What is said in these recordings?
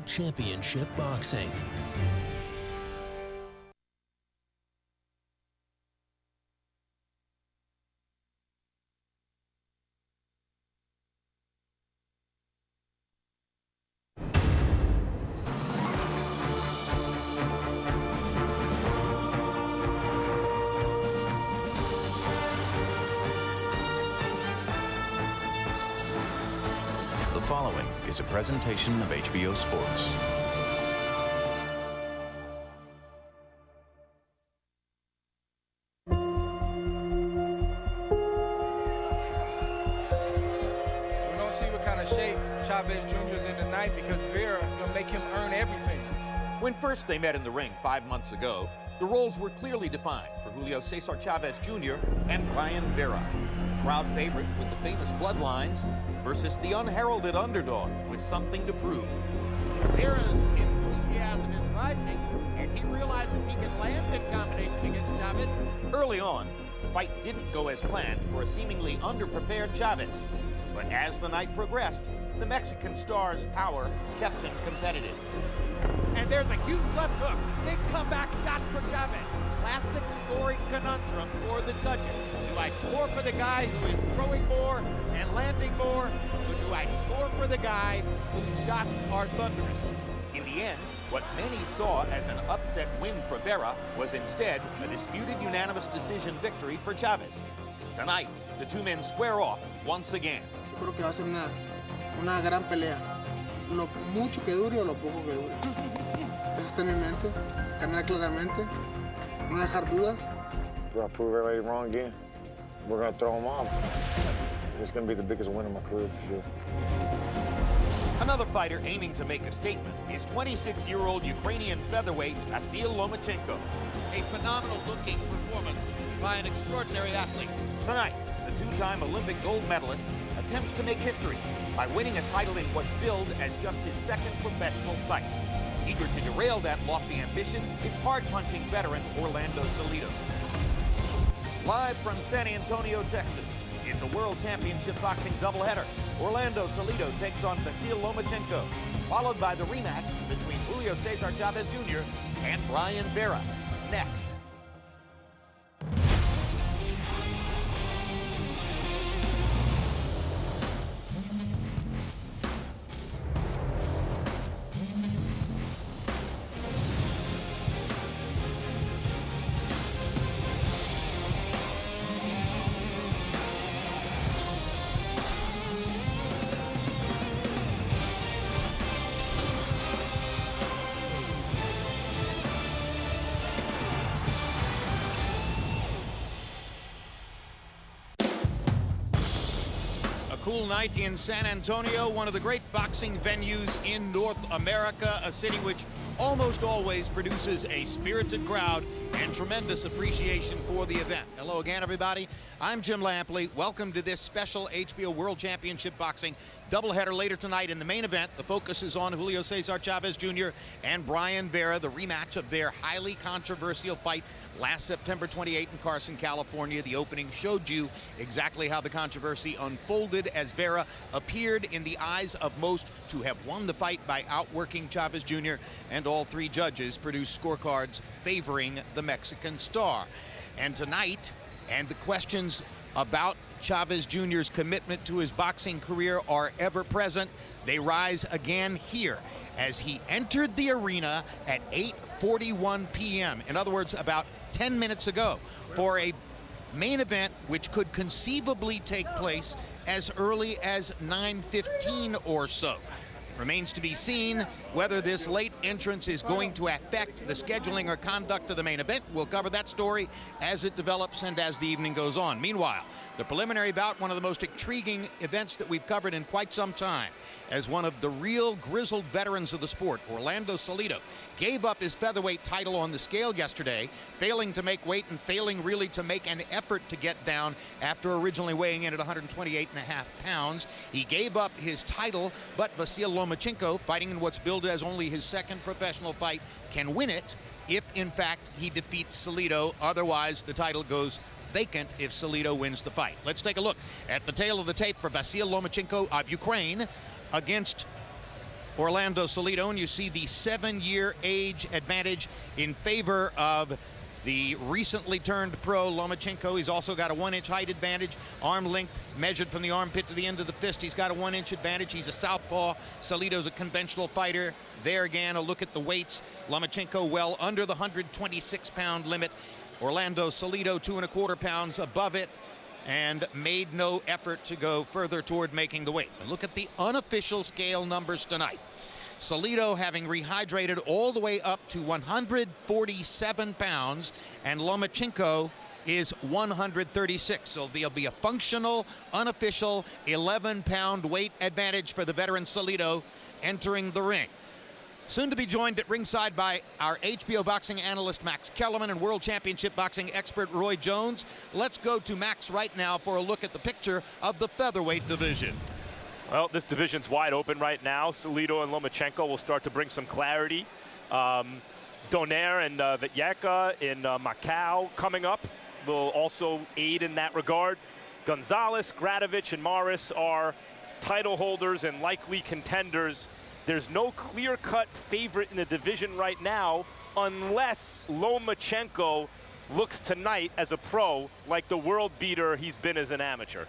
World Championship Boxing. The following is a presentation of HBO Sports. We're going to see what kind of shape Chavez Jr. is in tonight, because Vera going to make him earn everything. When first they met in the ring 5 months ago, the roles were clearly defined for Julio Cesar Chavez Jr. and Brian Vera. The crowd favorite with the famous bloodlines versus the unheralded underdog with something to prove. Vera's enthusiasm is rising as he realizes he can land in combination against Chavez. Early on, the fight didn't go as planned for a seemingly underprepared Chavez. But as the night progressed, the Mexican star's power kept him competitive. And there's a huge left hook. Big comeback shot for Chavez. Classic scoring conundrum for the judges. Do I score for the guy who is throwing more and landing more, or do I score for the guy whose shots are thunderous? In the end, what many saw as an upset win for Vera was instead a disputed unanimous decision victory for Chavez. Tonight, the two men square off once again. Yo creo que va a ser una gran pelea. Lo mucho que dure o lo poco que dure. Eso está en mi mente. Ganar claramente. No dejar dudas. We're going to prove everybody wrong again. We're going to throw them off. It's going to be the biggest win of my career for sure. Another fighter aiming to make a statement is 26-year-old Ukrainian featherweight Vasyl Lomachenko. A phenomenal-looking performance by an extraordinary athlete. Tonight, the two-time Olympic gold medalist attempts to make history by winning a title in what's billed as just his second professional fight. Eager to derail that lofty ambition is hard-punching veteran Orlando Salido. Live from San Antonio, Texas, it's a World Championship Boxing doubleheader. Orlando Salido takes on Vasyl Lomachenko, followed by the rematch between Julio Cesar Chavez Jr. and Brian Vera. Next. Cool night in San Antonio, one of the great boxing venues in North America, a city which almost always produces a spirited crowd and tremendous appreciation for the event. Hello again, everybody. I'm Jim Lampley. Welcome to this special HBO World Championship Boxing doubleheader later tonight. In the main event, the focus is on Julio Cesar Chavez Jr. and Brian Vera, the rematch of their highly controversial fight last September 28 in Carson, California. The opening showed you exactly how the controversy unfolded as Vera appeared in the eyes of most to have won the fight by outworking Chavez Jr., and all three judges produced scorecards favoring the Mexican star. And tonight, and the questions about Chavez Jr.'s commitment to his boxing career are ever present. They rise again here as he entered the arena at 8:41 p.m. In other words, about 10 minutes ago, for a main event which could conceivably take place as early as 9:15 or so. Remains to be seen whether this late entrance is going to affect the scheduling or conduct of the main event. We'll cover that story as it develops and as the evening goes on. Meanwhile, the preliminary bout, one of the most intriguing events that we've covered in quite some time, as one of the real grizzled veterans of the sport, Orlando Salido, gave up his featherweight title on the scale yesterday, failing to make weight and failing really to make an effort to get down after originally weighing in at 128.5 pounds. He gave up his title, but Vasyl Lomachenko, fighting in what's billed as only his second professional fight, can win it if, in fact, he defeats Salido. Otherwise, the title goes vacant if Salido wins the fight. Let's take a look at the tail of the tape for Vasyl Lomachenko of Ukraine against Orlando Salido, and you see the 7-year age advantage in favor of the recently turned pro Lomachenko. He's also got a 1-inch height advantage, arm length measured from the armpit to the end of the fist. He's got a 1-inch advantage. He's a southpaw. Salido's a conventional fighter. There again, a look at the weights. Lomachenko well under the 126-pound limit. Orlando Salido 2¼ pounds above it, and made no effort to go further toward making the weight. And look at the unofficial scale numbers tonight. Salido having rehydrated all the way up to 147 pounds, and Lomachenko is 136. So there'll be a functional, unofficial 11-pound weight advantage for the veteran Salido entering the ring. Soon to be joined at ringside by our HBO boxing analyst Max Kellerman and World Championship boxing expert Roy Jones. Let's go to Max right now for a look at the picture of the featherweight division. Well, this division's wide open right now. Salido and Lomachenko will start to bring some clarity. Donaire and Veterano in Macau coming up will also aid in that regard. Gonzalez, Gradovich, and Morris are title holders and likely contenders. There's no clear-cut favorite in the division right now unless Lomachenko looks tonight as a pro like the world beater he's been as an amateur.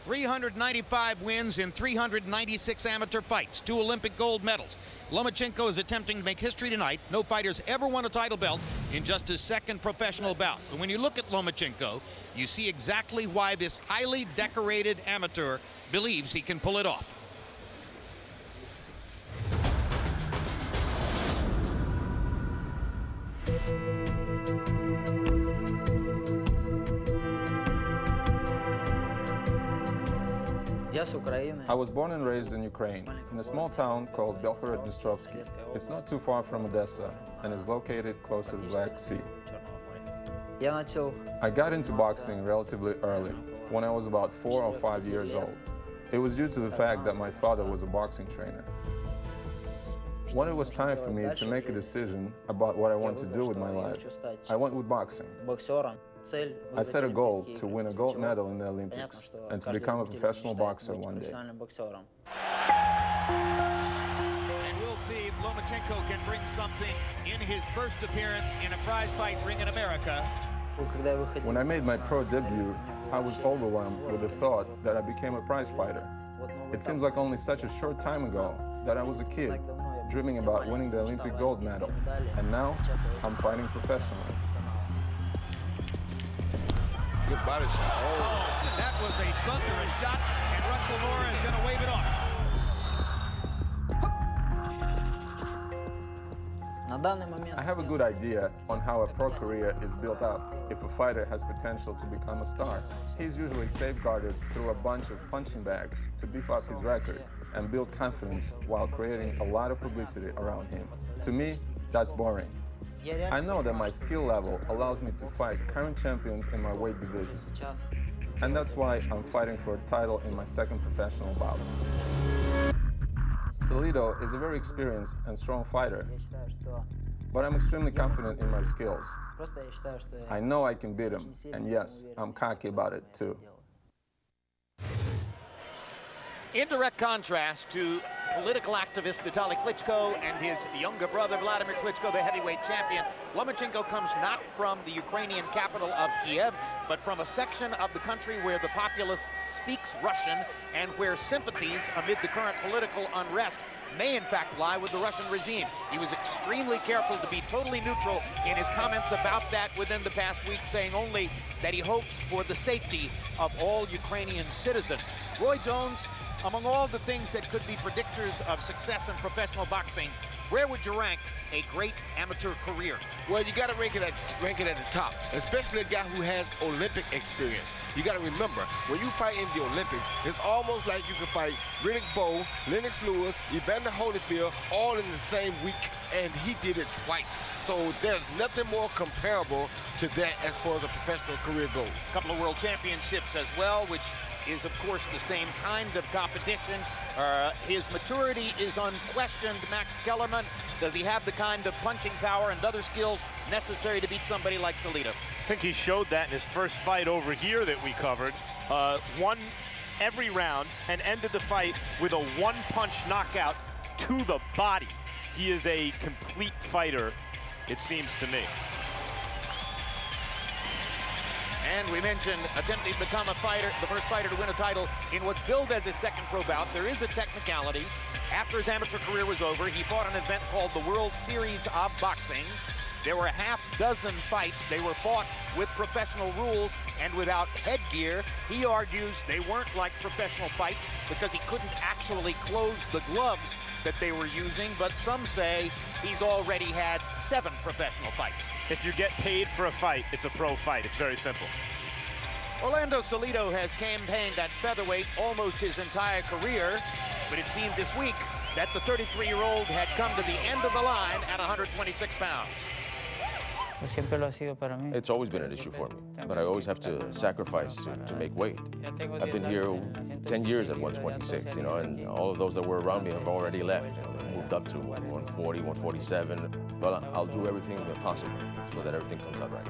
395 wins in 396 amateur fights, 2 Olympic gold medals. Lomachenko is attempting to make history tonight. No fighter's ever won a title belt in just his 2nd professional bout. And when you look at Lomachenko, you see exactly why this highly decorated amateur believes he can pull it off. I was born and raised in Ukraine, in a small town called Belgorod-Dnistrovsky. It's not too far from Odessa and is located close to the Black Sea. I got into boxing relatively early, when I was about 4 or 5 years old. It was due to the fact that my father was a boxing trainer. When it was time for me to make a decision about what I want to do with my life, I went with boxing. I set a goal to win a gold medal in the Olympics and to become a professional boxer one day. And we'll see if Lomachenko can bring something in his first appearance in a prize fight ring in America. When I made my pro debut, I was overwhelmed with the thought that I became a prize fighter. It seems like only such a short time ago that I was a kid, dreaming about winning the Olympic gold medal, and now I'm fighting professionally. Good body shot. Oh, that was a thunderous shot, and Russell Moore is going to wave it off. I have a good idea on how a pro career is built up if a fighter has potential to become a star. He's usually safeguarded through a bunch of punching bags to beef up his record and build confidence while creating a lot of publicity around him. To me, that's boring. I know that my skill level allows me to fight current champions in my weight division. And that's why I'm fighting for a title in my 2nd professional bout. Salido is a very experienced and strong fighter, but I'm extremely confident in my skills. I know I can beat him, and yes, I'm cocky about it too. In direct contrast to political activist Vitaly Klitschko and his younger brother Vladimir Klitschko, the heavyweight champion, Lomachenko comes not from the Ukrainian capital of Kiev, but from a section of the country where the populace speaks Russian and where sympathies amid the current political unrest may in fact lie with the Russian regime. He was extremely careful to be totally neutral in his comments about that within the past week, saying only that he hopes for the safety of all Ukrainian citizens. Roy Jones, among all the things that could be predictors of success in professional boxing, where would you rank a great amateur career? Well, you got to rank it at the top, especially a guy who has Olympic experience. You got to remember, when you fight in the Olympics, it's almost like you can fight Riddick Bowe, Lennox Lewis, Evander Holyfield, all in the same week, and he did it twice. So there's nothing more comparable to that as far as a professional career goes. A couple of world championships as well, which is, of course, the same kind of competition. His maturity is unquestioned. Max Kellerman, does he have the kind of punching power and other skills necessary to beat somebody like Salido? I think he showed that in his first fight over here that we covered. Won every round and ended the fight with a 1-punch knockout to the body. He is a complete fighter, it seems to me. And we mentioned attempting to become a fighter, the first fighter to win a title in what's billed as his second pro bout. There is a technicality. After his amateur career was over, he fought an event called the World Series of Boxing. There were a half dozen fights. They were fought with professional rules and without headgear. He argues they weren't like professional fights because he couldn't actually close the gloves that they were using, but some say he's already had 7 professional fights. If you get paid for a fight, it's a pro fight. It's very simple. Orlando Salido has campaigned at featherweight almost his entire career, but it seemed this week that the 33-year-old had come to the end of the line at 126 pounds. It's always been an issue for me, but I always have to sacrifice to make weight. I've been here 10 years at 126, you know, and all of those that were around me have already left, moved up to 140, 147. But I'll do everything possible so that everything comes out right.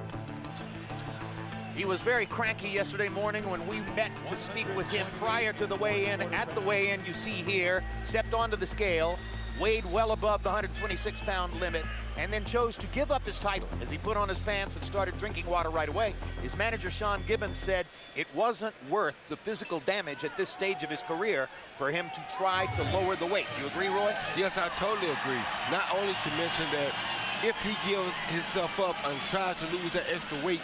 He was very cranky yesterday morning when we met to speak with him prior to the weigh-in. At the weigh-in, you see here, stepped onto the scale, weighed well above the 126-pound limit, and then chose to give up his title as he put on his pants and started drinking water right away. His manager, Sean Gibbons, said it wasn't worth the physical damage at this stage of his career for him to try to lower the weight. You agree, Roy? Yes, I totally agree. Not only to mention that if he gives himself up and tries to lose that extra weight,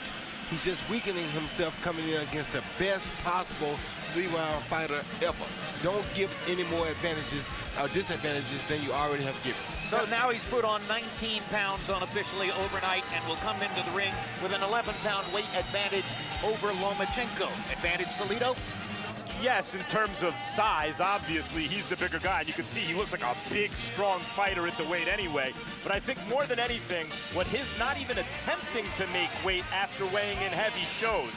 he's just weakening himself coming in against the best possible 3-round fighter ever. Don't give any more advantages or disadvantages than you already have given. So now he's put on 19 pounds unofficially overnight and will come into the ring with an 11-pound weight advantage over Lomachenko. Advantage, Salido? Yes, in terms of size, obviously, he's the bigger guy. You can see he looks like a big, strong fighter at the weight anyway. But I think more than anything, what his not even attempting to make weight after weighing in heavy shows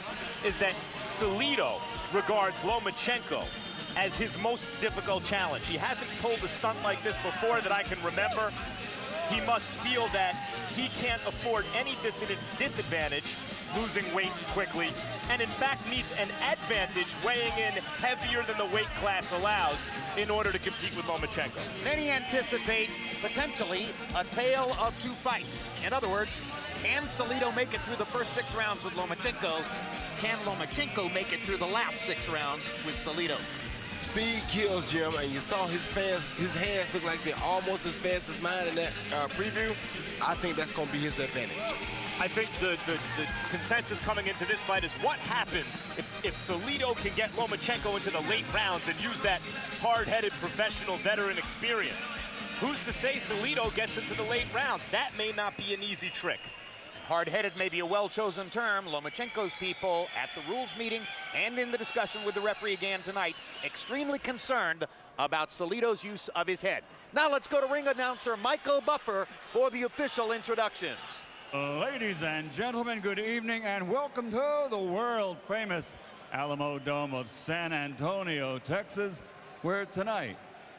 is that Salido regards Lomachenko as his most difficult challenge. He hasn't pulled a stunt like this before that I can remember. He must feel that he can't afford any disadvantage losing weight quickly, and in fact needs an advantage weighing in heavier than the weight class allows in order to compete with Lomachenko. Many anticipate potentially a tale of 2 fights. In other words, can Salido make it through the first 6 rounds with Lomachenko? Can Lomachenko make it through the last 6 rounds with Salido? Speed kills, Jim, and you saw his hands look like they're almost as fast as mine in that preview. I think that's going to be his advantage. I think the consensus coming into this fight is what happens if Salido can get Lomachenko into the late rounds and use that hard-headed professional veteran experience. Who's to say Salido gets into the late rounds? That may not be an easy trick. Hard-headed may be a well-chosen term. Lomachenko's people at the rules meeting and in the discussion with the referee again tonight, extremely concerned about Salido's use of his head. Now let's go to ring announcer Michael Buffer for the official introductions. Ladies and gentlemen, good evening and welcome to the world-famous Alamo Dome of San Antonio, Texas, where tonight,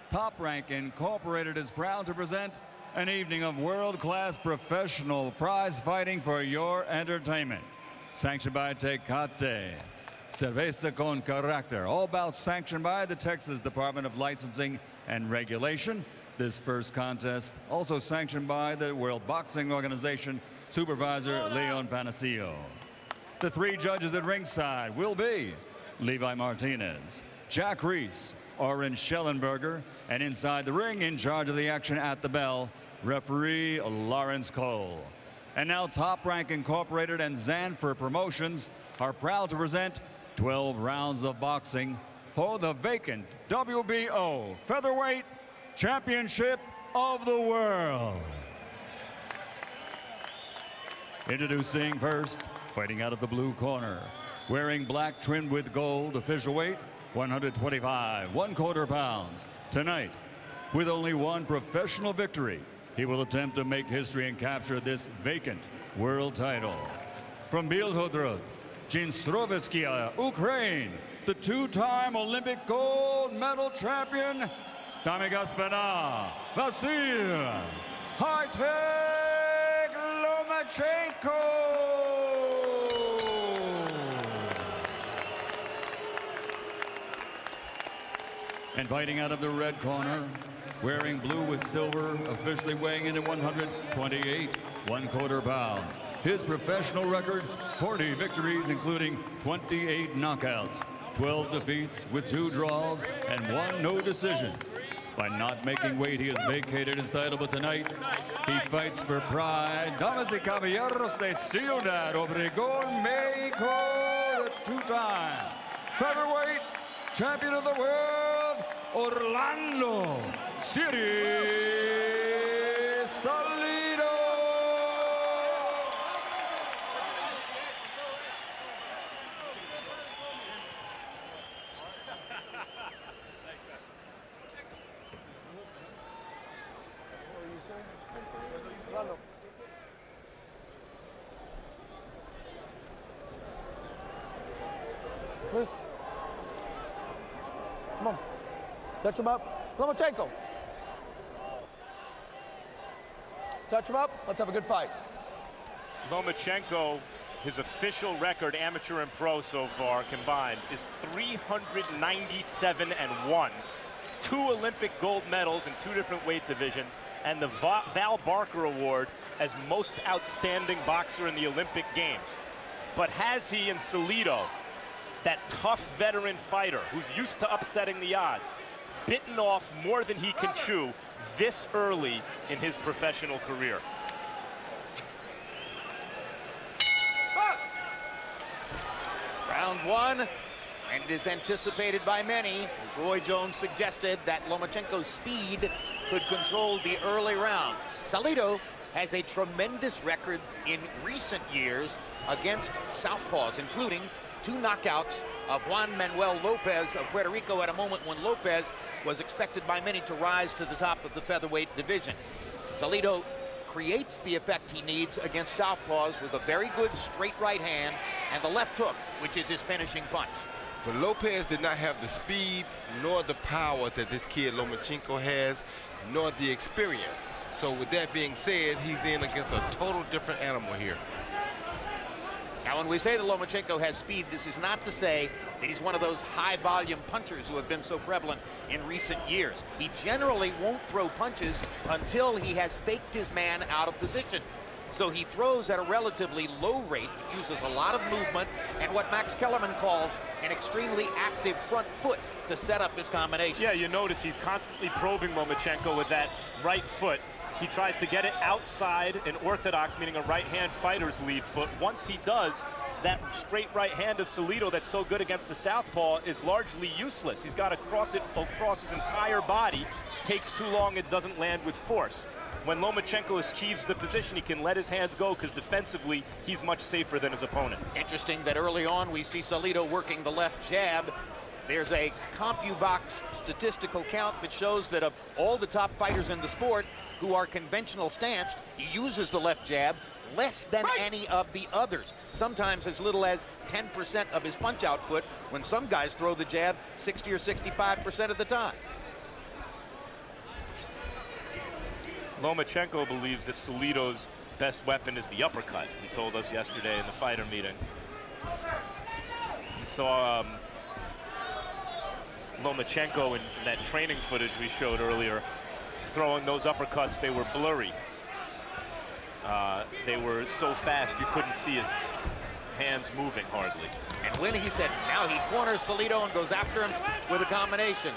Top Rank Incorporated is proud to present an evening of world-class professional prize fighting for your entertainment. Sanctioned by Tecate, Cerveza con Carácter, all bouts sanctioned by the Texas Department of Licensing and Regulation. This first contest also sanctioned by the World Boxing Organization Supervisor Leon Panacillo. The 3 judges at ringside will be Levi Martinez, Jack Reese, Oren Schellenberger, and inside the ring, in charge of the action at the bell, referee Lawrence Cole. And now Top Rank Incorporated and Zanfer Promotions are proud to present 12 rounds of boxing for the vacant WBO Featherweight Championship of the World. Introducing first, fighting out of the blue corner, wearing black trimmed with gold, official weight 125 1/4 pounds. Tonight, with only 1 professional victory, he will attempt to make history and capture this vacant world title. From Bielhorod, Dnistrovskia, Ukraine, the 2-time Olympic gold medal champion, Dami Gaspana, Vasil, High-Tech Lomachenko. And fighting out of the red corner, wearing blue with silver, officially weighing in at 128 1/4 pounds. His professional record, 40 victories, including 28 knockouts, 12 defeats with 2 draws, and 1 no decision. By not making weight, he has vacated his title, but tonight, he fights for pride. Damas y caballeros de Ciudad Obregón, Mexico, the 2-time featherweight champion of the world, Orlando City Salido. Come on. Touch him up. Lomachenko. Touch him up. Let's have a good fight. Lomachenko, his official record, amateur and pro so far combined, is 397-1. 2 Olympic gold medals in 2 different weight divisions, and the Val Barker Award as most outstanding boxer in the Olympic Games. But has he in Salido, that tough veteran fighter who's used to upsetting the odds, bitten off more than he can chew this early in his professional career? Round 1, and it is anticipated by many, as Roy Jones suggested, that Lomachenko's speed could control the early round. Salido has a tremendous record in recent years against southpaws, including 2 knockouts of Juan Manuel Lopez of Puerto Rico at a moment when Lopez was expected by many to rise to the top of the featherweight division. Salido creates the effect he needs against southpaws with a very good straight right hand and the left hook, which is his finishing punch. But Lopez did not have the speed nor the power that this kid Lomachenko has, nor the experience. So with that being said, he's in against a total different animal here. Now, when we say that Lomachenko has speed, this is not to say that he's one of those high-volume punchers who have been so prevalent in recent years. He generally won't throw punches until he has faked his man out of position. So he throws at a relatively low rate, uses a lot of movement, and what Max Kellerman calls an extremely active front foot to set up his combination. Yeah, you notice he's constantly probing Lomachenko with that right foot. He tries to get it outside an orthodox, meaning a right-hand fighter's lead foot. Once he does, that straight right hand of Salido that's so good against the southpaw is largely useless. He's got to cross it across his entire body. Takes too long, it doesn't land with force. When Lomachenko achieves the position, he can let his hands go because defensively, he's much safer than his opponent. Interesting that early on we see Salido working the left jab. There's a CompuBox statistical count that shows that of all the top fighters in the sport who are conventional stanced, he uses the left jab less than any of the others. Sometimes as little as 10% of his punch output, when some guys throw the jab 60 or 65% of the time. Lomachenko believes that Salido's best weapon is the uppercut. He told us yesterday in the fighter meeting. He saw Lomachenko in that training footage we showed earlier, throwing those uppercuts. They were blurry. They were so fast you couldn't see his hands moving hardly. And when he said, now he corners Salido and goes after him with a combination.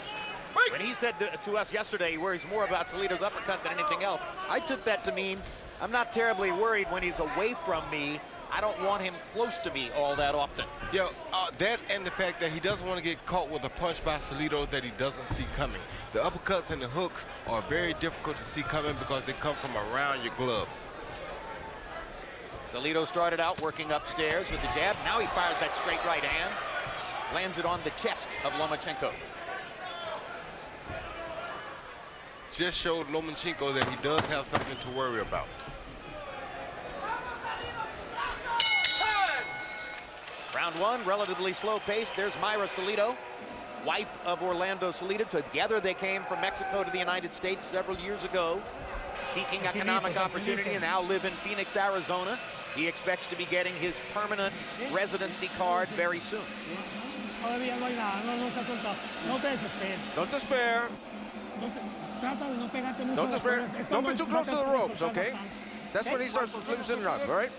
When he said to us yesterday he worries more about Salido's uppercut than anything else, I took that to mean I'm not terribly worried when he's away from me. I don't want him close to me all that often. Yeah, that and the fact that he doesn't want to get caught with a punch by Salido that he doesn't see coming. The uppercuts and the hooks are very difficult to see coming because they come from around your gloves. Salido started out working upstairs with the jab. Now he fires that straight right hand, lands it on the chest of Lomachenko. Just showed Lomachenko that he does have something to worry about. Round 1, relatively slow pace. There's Mayra Salido, wife of Orlando Salido. Together they came from Mexico to the United States several years ago, seeking economic opportunity, and now live in Phoenix, Arizona. He expects to be getting his permanent residency card very soon. Don't despair. Don't be too close to the ropes, okay? That's when he starts loosening up, all right?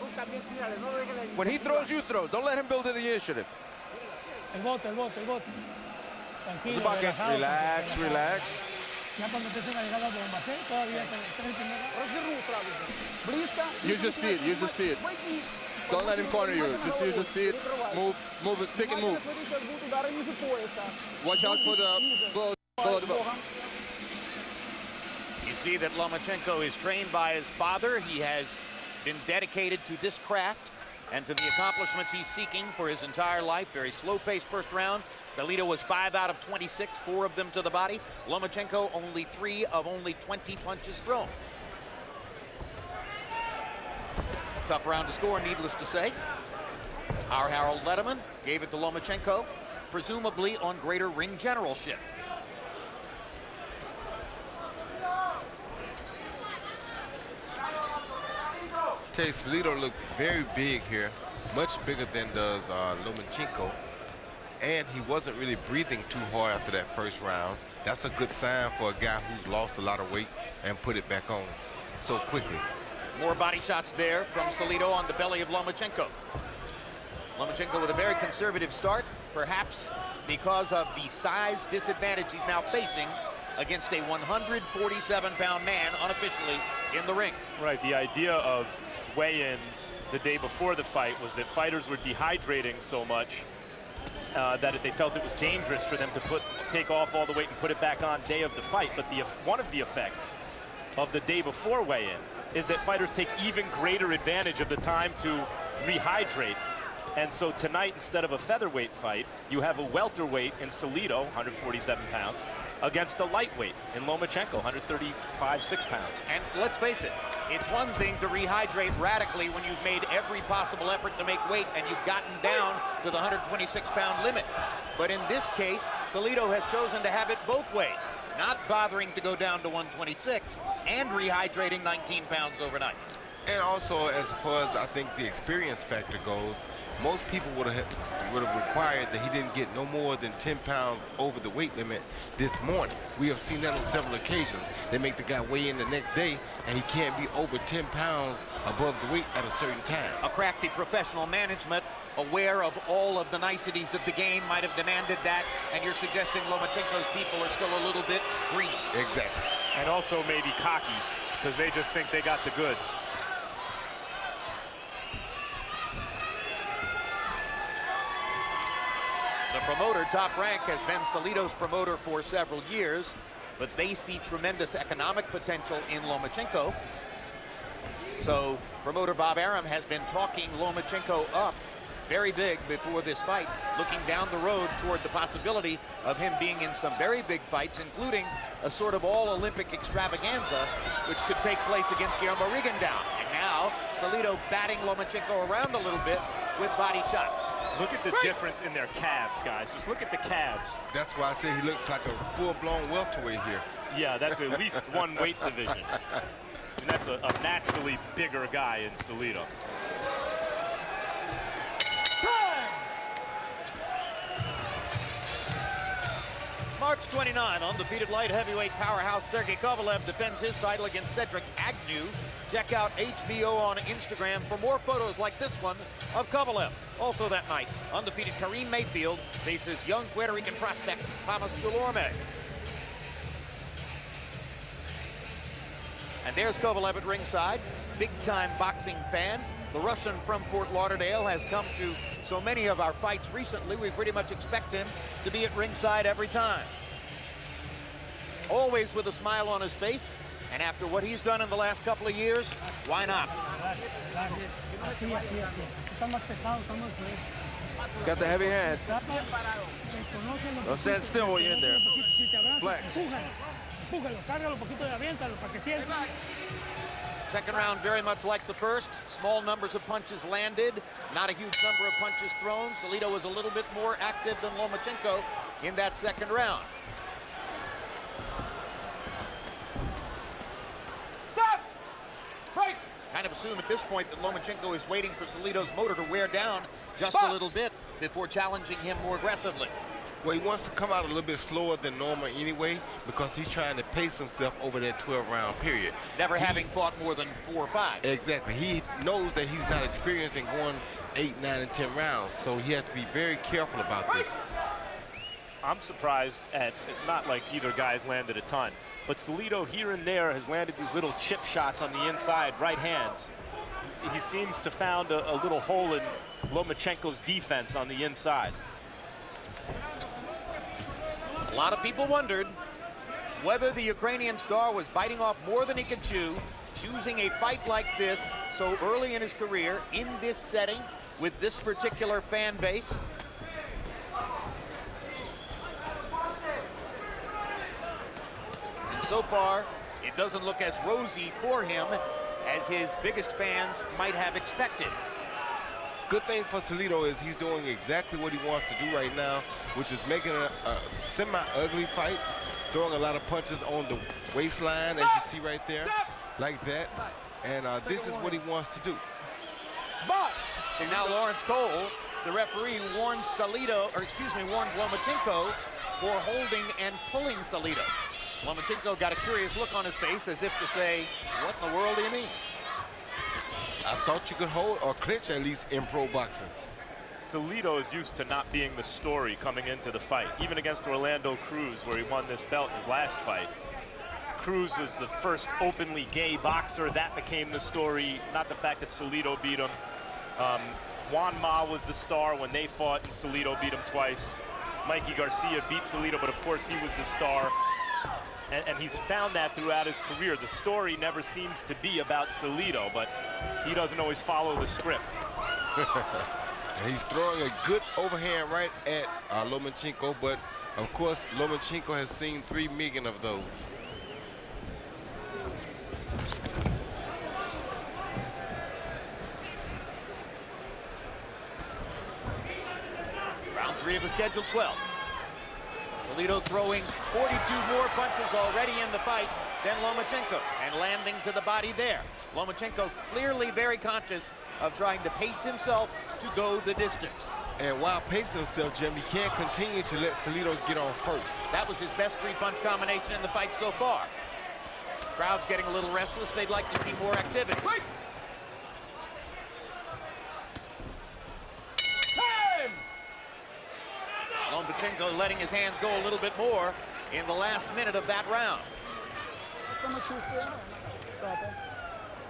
When he throws, you throw. Don't let him build the initiative. El bote. The bucket. Relax, relax. Use the speed, use the speed. Don't let him corner you. Just use the speed. Move it, stick and move. Watch out for the blow. You see that Lomachenko is trained by his father. He has been dedicated to this craft and to the accomplishments he's seeking for his entire life. Very slow-paced first round. Salido was 5 out of 26, 4 of them to the body. Lomachenko only 3 of only 20 punches thrown. Tough round to score, needless to say. Our Harold Letterman gave it to Lomachenko, presumably on greater ring generalship. Salido looks very big here, much bigger than does Lomachenko. And he wasn't really breathing too hard after that first round. That's a good sign for a guy who's lost a lot of weight and put it back on so quickly. More body shots there from Salido on the belly of Lomachenko. Lomachenko with a very conservative start, perhaps because of the size disadvantage he's now facing against a 147-pound man unofficially in the ring. Right, the idea of weigh-ins the day before the fight was that fighters were dehydrating so much that they felt it was dangerous for them to take off all the weight and put it back on day of the fight. But one of the effects of the day before weigh-in is that fighters take even greater advantage of the time to rehydrate. And so tonight, instead of a featherweight fight, you have a welterweight in Salido, 147 pounds, against a lightweight in Lomachenko, 135, 6 pounds. And let's face it, it's one thing to rehydrate radically when you've made every possible effort to make weight and you've gotten down to the 126-pound limit. But in this case, Salido has chosen to have it both ways, not bothering to go down to 126 and rehydrating 19 pounds overnight. And also, as far as I think the experience factor goes, most people would have required that he didn't get no more than 10 pounds over the weight limit this morning. We have seen that on several occasions. They make the guy weigh in the next day, and he can't be over 10 pounds above the weight at a certain time. A crafty professional management, aware of all of the niceties of the game, might have demanded that, and you're suggesting Lomachenko's people are still a little bit green. Exactly. And also maybe cocky, because they just think they got the goods. The promoter, Top Rank, has been Salido's promoter for several years, but they see tremendous economic potential in Lomachenko. So promoter Bob Arum has been talking Lomachenko up very big before this fight, looking down the road toward the possibility of him being in some very big fights, including a sort of all-Olympic extravaganza, which could take place against Guillermo Rigondeaux. And now Salido batting Lomachenko around a little bit with body shots. Look at the difference in their calves, guys. Just look at the calves. That's why I say he looks like a full-blown welterweight here. Yeah, that's at least one weight division. And that's a naturally bigger guy in Salido. March 29, undefeated light heavyweight powerhouse Sergey Kovalev defends his title against Cedric Agnew. Check out HBO on Instagram for more photos like this one of Kovalev. Also that night, undefeated Kareem Mayfield faces young Puerto Rican prospect Thomas Delorme. And there's Kovalev at ringside, big-time boxing fan. The Russian from Fort Lauderdale has come to so many of our fights recently, we pretty much expect him to be at ringside every time. Always with a smile on his face, and after what he's done in the last couple of years, why not? Got the heavy hand. Don't stand still while you're in there. Flex. Second round very much like the first. Small numbers of punches landed, not a huge number of punches thrown. Salido was a little bit more active than Lomachenko in that second round. Stop! Break! Kind of assume at this point that Lomachenko is waiting for Salido's motor to wear down just a little bit before challenging him more aggressively. Well, he wants to come out a little bit slower than normal anyway because he's trying to pace himself over that 12-round period. Never having fought more than 4 or 5. Exactly. He knows that he's not experienced in going 8, 9, and 10 rounds, so he has to be very careful about this. I'm surprised at, not like either guy's landed a ton, but Salido here and there has landed these little chip shots on the inside, right hands. He seems to found a little hole in Lomachenko's defense on the inside. A lot of people wondered whether the Ukrainian star was biting off more than he could chew, choosing a fight like this so early in his career, in this setting, with this particular fan base. And so far, it doesn't look as rosy for him as his biggest fans might have expected. Good thing for Salido is he's doing exactly what he wants to do right now, which is making a semi-ugly fight, throwing a lot of punches on the waistline, as you see right there, like that. And this is what he wants to do. Box! And now Lawrence Cole, the referee, warns warns Lomachenko for holding and pulling Salido. Lomachenko got a curious look on his face as if to say, what in the world do you mean? I thought you could hold or clinch at least in pro boxing. Salido is used to not being the story coming into the fight. Even against Orlando Cruz, where he won this belt in his last fight. Cruz was the first openly gay boxer. That became the story, not the fact that Salido beat him. Juan Ma was the star when they fought, and Salido beat him twice. Mikey Garcia beat Salido, but of course he was the star. And he's found that throughout his career. The story never seems to be about Salido, but he doesn't always follow the script. And he's throwing a good overhand right at Lomachenko, but of course Lomachenko has seen 3 million of those. Round 3 of the scheduled 12. Salido throwing 42 more punches already in the fight than Lomachenko, and landing to the body there. Lomachenko clearly very conscious of trying to pace himself to go the distance. And while pacing himself, Jim, he can't continue to let Salido get on first. That was his best 3-punch combination in the fight so far. Crowd's getting a little restless. They'd like to see more activity. Wait. Lomachenko letting his hands go a little bit more in the last minute of that round.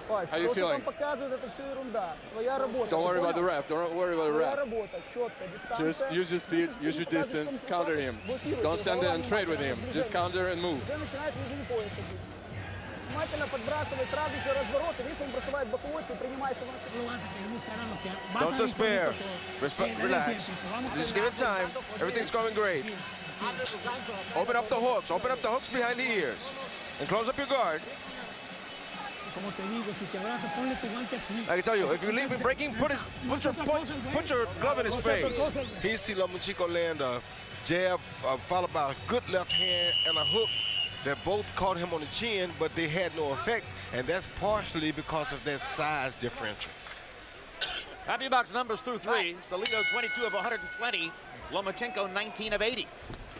How are you feeling? Don't worry about the ref. Don't worry about the ref. Just use your speed, use your distance, counter him. Don't stand there and trade with him. Just counter and move. Don't despair. Relax. Just give it time. Everything's going great. Open up the hooks. Open up the hooks behind the ears. And close up your guard. I can tell you, if you leave him breaking, put your glove in his face. He see Lomachenko land a jab followed by a good left hand and a hook that both caught him on the chin, but they had no effect, and that's partially because of that size differential. Happy box numbers through 3. Salido 22 of 120. Lomachenko 19 of 80.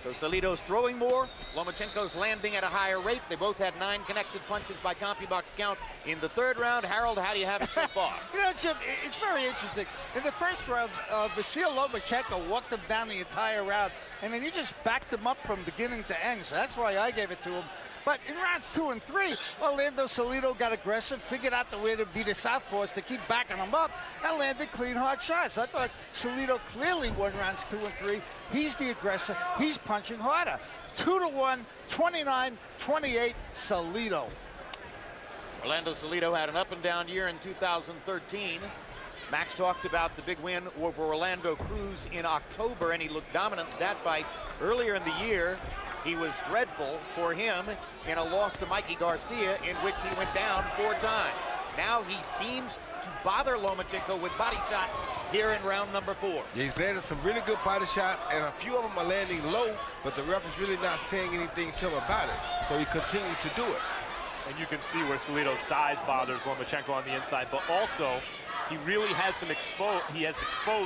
So Salido's throwing more. Lomachenko's landing at a higher rate. They both had 9 connected punches by CompuBox count in the 3rd round. Harold, how do you have it so far? You know, Jim, it's very interesting. In the 1st round, Vasil Lomachenko walked him down the entire round. I mean, he just backed him up from beginning to end, so that's why I gave it to him. But in rounds 2 and 3, Orlando Salido got aggressive, figured out the way to beat his southpaws to keep backing him up, and landed clean, hard shots. I thought Salido clearly won rounds 2 and 3. He's the aggressor. He's punching harder. 2-1, 29-28, Salido. Orlando Salido had an up-and-down year in 2013. Max talked about the big win over Orlando Cruz in October, and he looked dominant in that fight. Earlier in the year, he was dreadful for him in a loss to Mikey Garcia, in which he went down 4 times. Now he seems to bother Lomachenko with body shots here in round number 4. Yeah, he's landed some really good body shots, and a few of them are landing low, but the ref is really not saying anything to him about it. So he continues to do it. And you can see where Salido's size bothers Lomachenko on the inside, but also he really has some exposed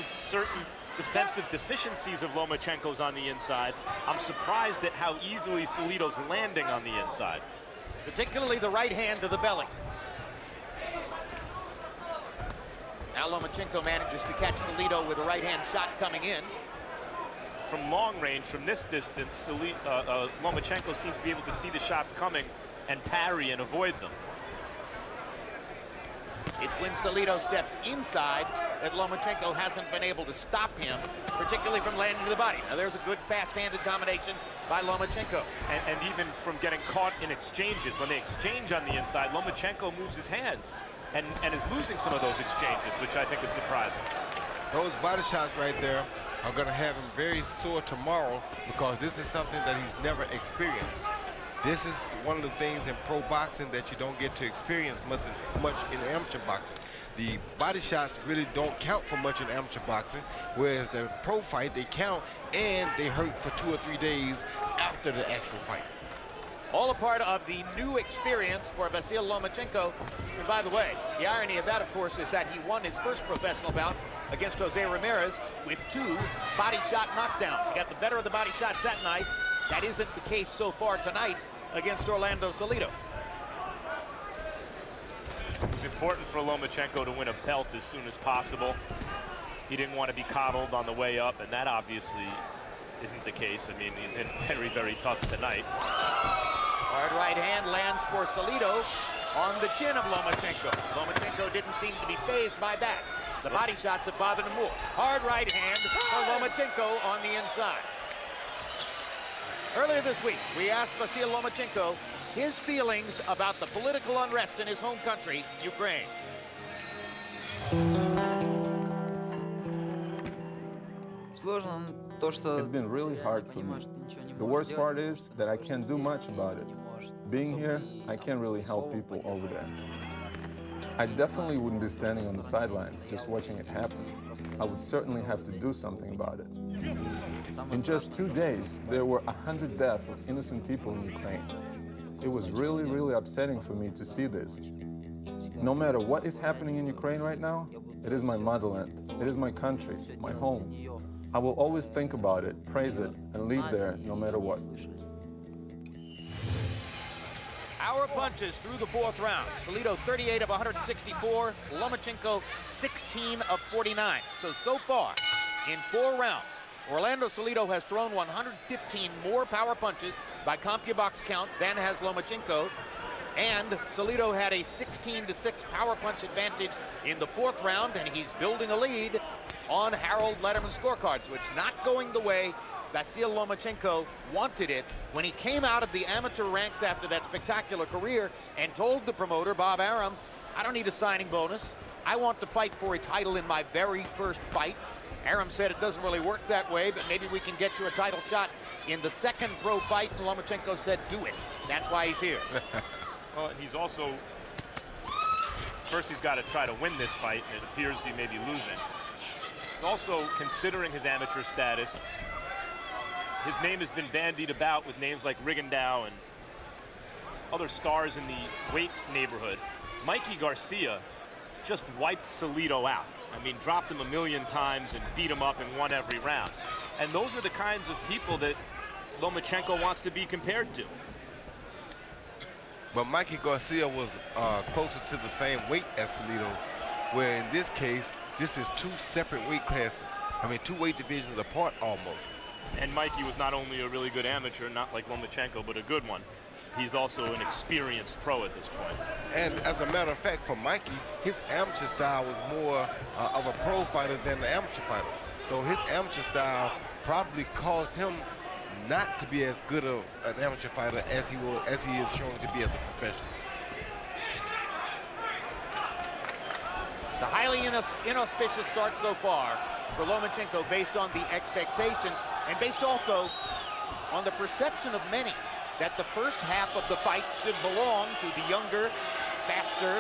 certain defensive deficiencies of Lomachenko's on the inside, I'm surprised at how easily Salido's landing on the inside. Particularly the right hand to the belly. Now Lomachenko manages to catch Salido with a right hand shot coming in. From long range, from this distance, Lomachenko seems to be able to see the shots coming and parry and avoid them. It's when Salido steps inside that Lomachenko hasn't been able to stop him, particularly from landing to the body. Now there's a good fast-handed combination by Lomachenko. And even from getting caught in exchanges. When they exchange on the inside, Lomachenko moves his hands and is losing some of those exchanges, which I think is surprising. Those body shots right there are going to have him very sore tomorrow because this is something that he's never experienced. This is one of the things in pro boxing that you don't get to experience much in amateur boxing. The body shots really don't count for much in amateur boxing, whereas the pro fight, they count and they hurt for 2 or 3 days after the actual fight. All a part of the new experience for Vasyl Lomachenko. And by the way, the irony of that, of course, is that he won his first professional bout against Jose Ramirez with 2 body shot knockdowns. He got the better of the body shots that night. That isn't the case so far tonight against Orlando Salido. It was important for Lomachenko to win a belt as soon as possible. He didn't want to be coddled on the way up, and that obviously isn't the case. I mean, he's in very, very tough tonight. Hard right hand lands for Salido on the chin of Lomachenko. Lomachenko didn't seem to be fazed by that. The body shots have bothered him more. Hard right hand for Lomachenko on the inside. Earlier this week, we asked Vasyl Lomachenko his feelings about the political unrest in his home country, Ukraine. It's been really hard for me. The worst part is that I can't do much about it. Being here, I can't really help people over there. I definitely wouldn't be standing on the sidelines just watching it happen. I would certainly have to do something about it. In just 2 days, there were 100 deaths of innocent people in Ukraine. It was really, really upsetting for me to see this. No matter what is happening in Ukraine right now, it is my motherland, it is my country, my home. I will always think about it, praise it, and leave there no matter what. Power punches through the 4th round. Salido 38 of 164, Lomachenko 16 of 49. So far, in 4 rounds, Orlando Salido has thrown 115 more power punches by CompuBox count than has Lomachenko. And Salido had a 16-6 power punch advantage in the 4th round, and he's building a lead on Harold Lederman scorecards. So it's not going the way Vasyl Lomachenko wanted it when he came out of the amateur ranks after that spectacular career and told the promoter, Bob Arum, I don't need a signing bonus. I want to fight for a title in my very first fight. Arum said it doesn't really work that way, but maybe we can get you a title shot in the 2nd pro fight, and Lomachenko said, do it. That's why he's here. Well, and he's also, first he's got to try to win this fight, and it appears he may be losing. He's also, considering his amateur status, his name has been bandied about with names like Rigondeaux and other stars in the weight neighborhood. Mikey Garcia just wiped Salido out. I mean, dropped him 1,000,000 times and beat him up and won every round. And those are the kinds of people that Lomachenko wants to be compared to. But Mikey Garcia was closer to the same weight as Salido, where in this case, this is 2 separate weight classes. I mean, 2 weight divisions apart almost. And Mikey was not only a really good amateur, not like Lomachenko, but a good one. He's also an experienced pro at this point. And as a matter of fact, for Mikey, his amateur style was more of a pro fighter than the amateur fighter. So his amateur style probably caused him not to be as good of an amateur fighter as he is shown to be as a professional. It's a highly inauspicious start so far for Lomachenko based on the expectations and based also on the perception of many that the first half of the fight should belong to the younger, faster,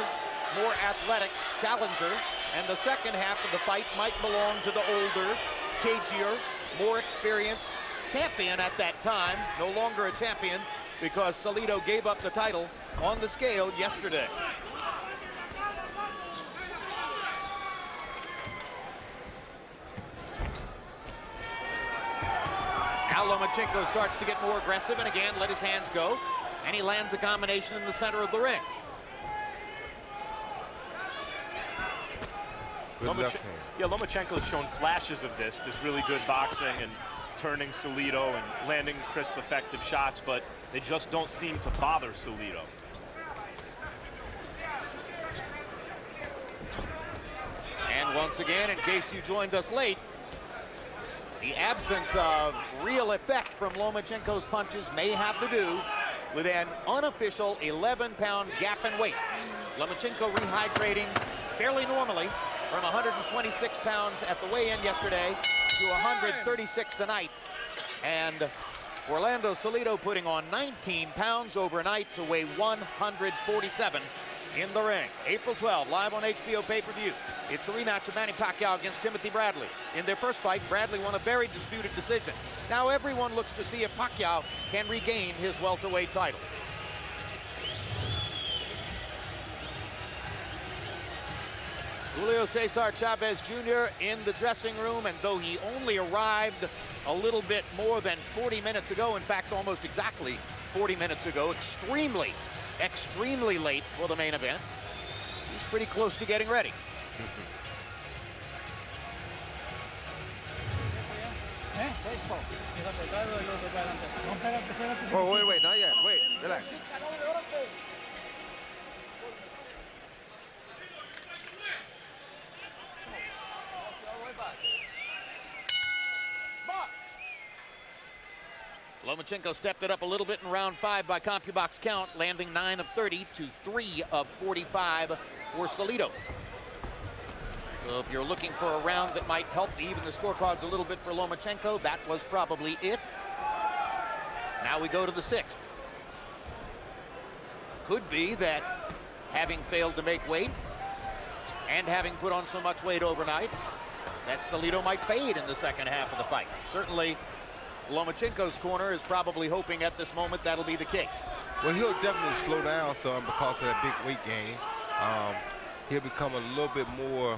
more athletic challenger, and the second half of the fight might belong to the older, cagier, more experienced champion at that time, no longer a champion because Salido gave up the title on the scale yesterday. Now Lomachenko starts to get more aggressive and again let his hands go. And he lands a combination in the center of the ring. Lomachenko's shown flashes of this really good boxing and turning Salido and landing crisp, effective shots, but they just don't seem to bother Salido. And once again, in case you joined us late, the absence of real effect from Lomachenko's punches may have to do with an unofficial 11-pound gap in weight. Lomachenko rehydrating fairly normally from 126 pounds at the weigh-in yesterday to 136 tonight. And Orlando Salido putting on 19 pounds overnight to weigh 147 in the ring. April 12, live on HBO pay-per-view. It's the rematch of Manny Pacquiao against Timothy Bradley. In their first fight, Bradley won a very disputed decision. Now everyone looks to see if Pacquiao can regain his welterweight title. Julio Cesar Chavez Jr. in the dressing room, and though he only arrived a little bit more than 40 minutes ago, in fact almost exactly 40 minutes ago, extremely late for the main event, he's pretty close to getting ready. Oh, wait, not yet. Wait, relax. Lomachenko stepped it up a little bit in round 5 by CompuBox count, landing 9 of 30 to 3 of 45 for Salido. So if you're looking for a round that might help even the scorecards a little bit for Lomachenko, that was probably it. Now we go to the 6th. Could be that having failed to make weight and having put on so much weight overnight, that Salido might fade in the second half of the fight. Certainly, Lomachenko's corner is probably hoping at this moment that'll be the case. Well, he'll definitely slow down some because of that big weight gain. He'll become a little bit more,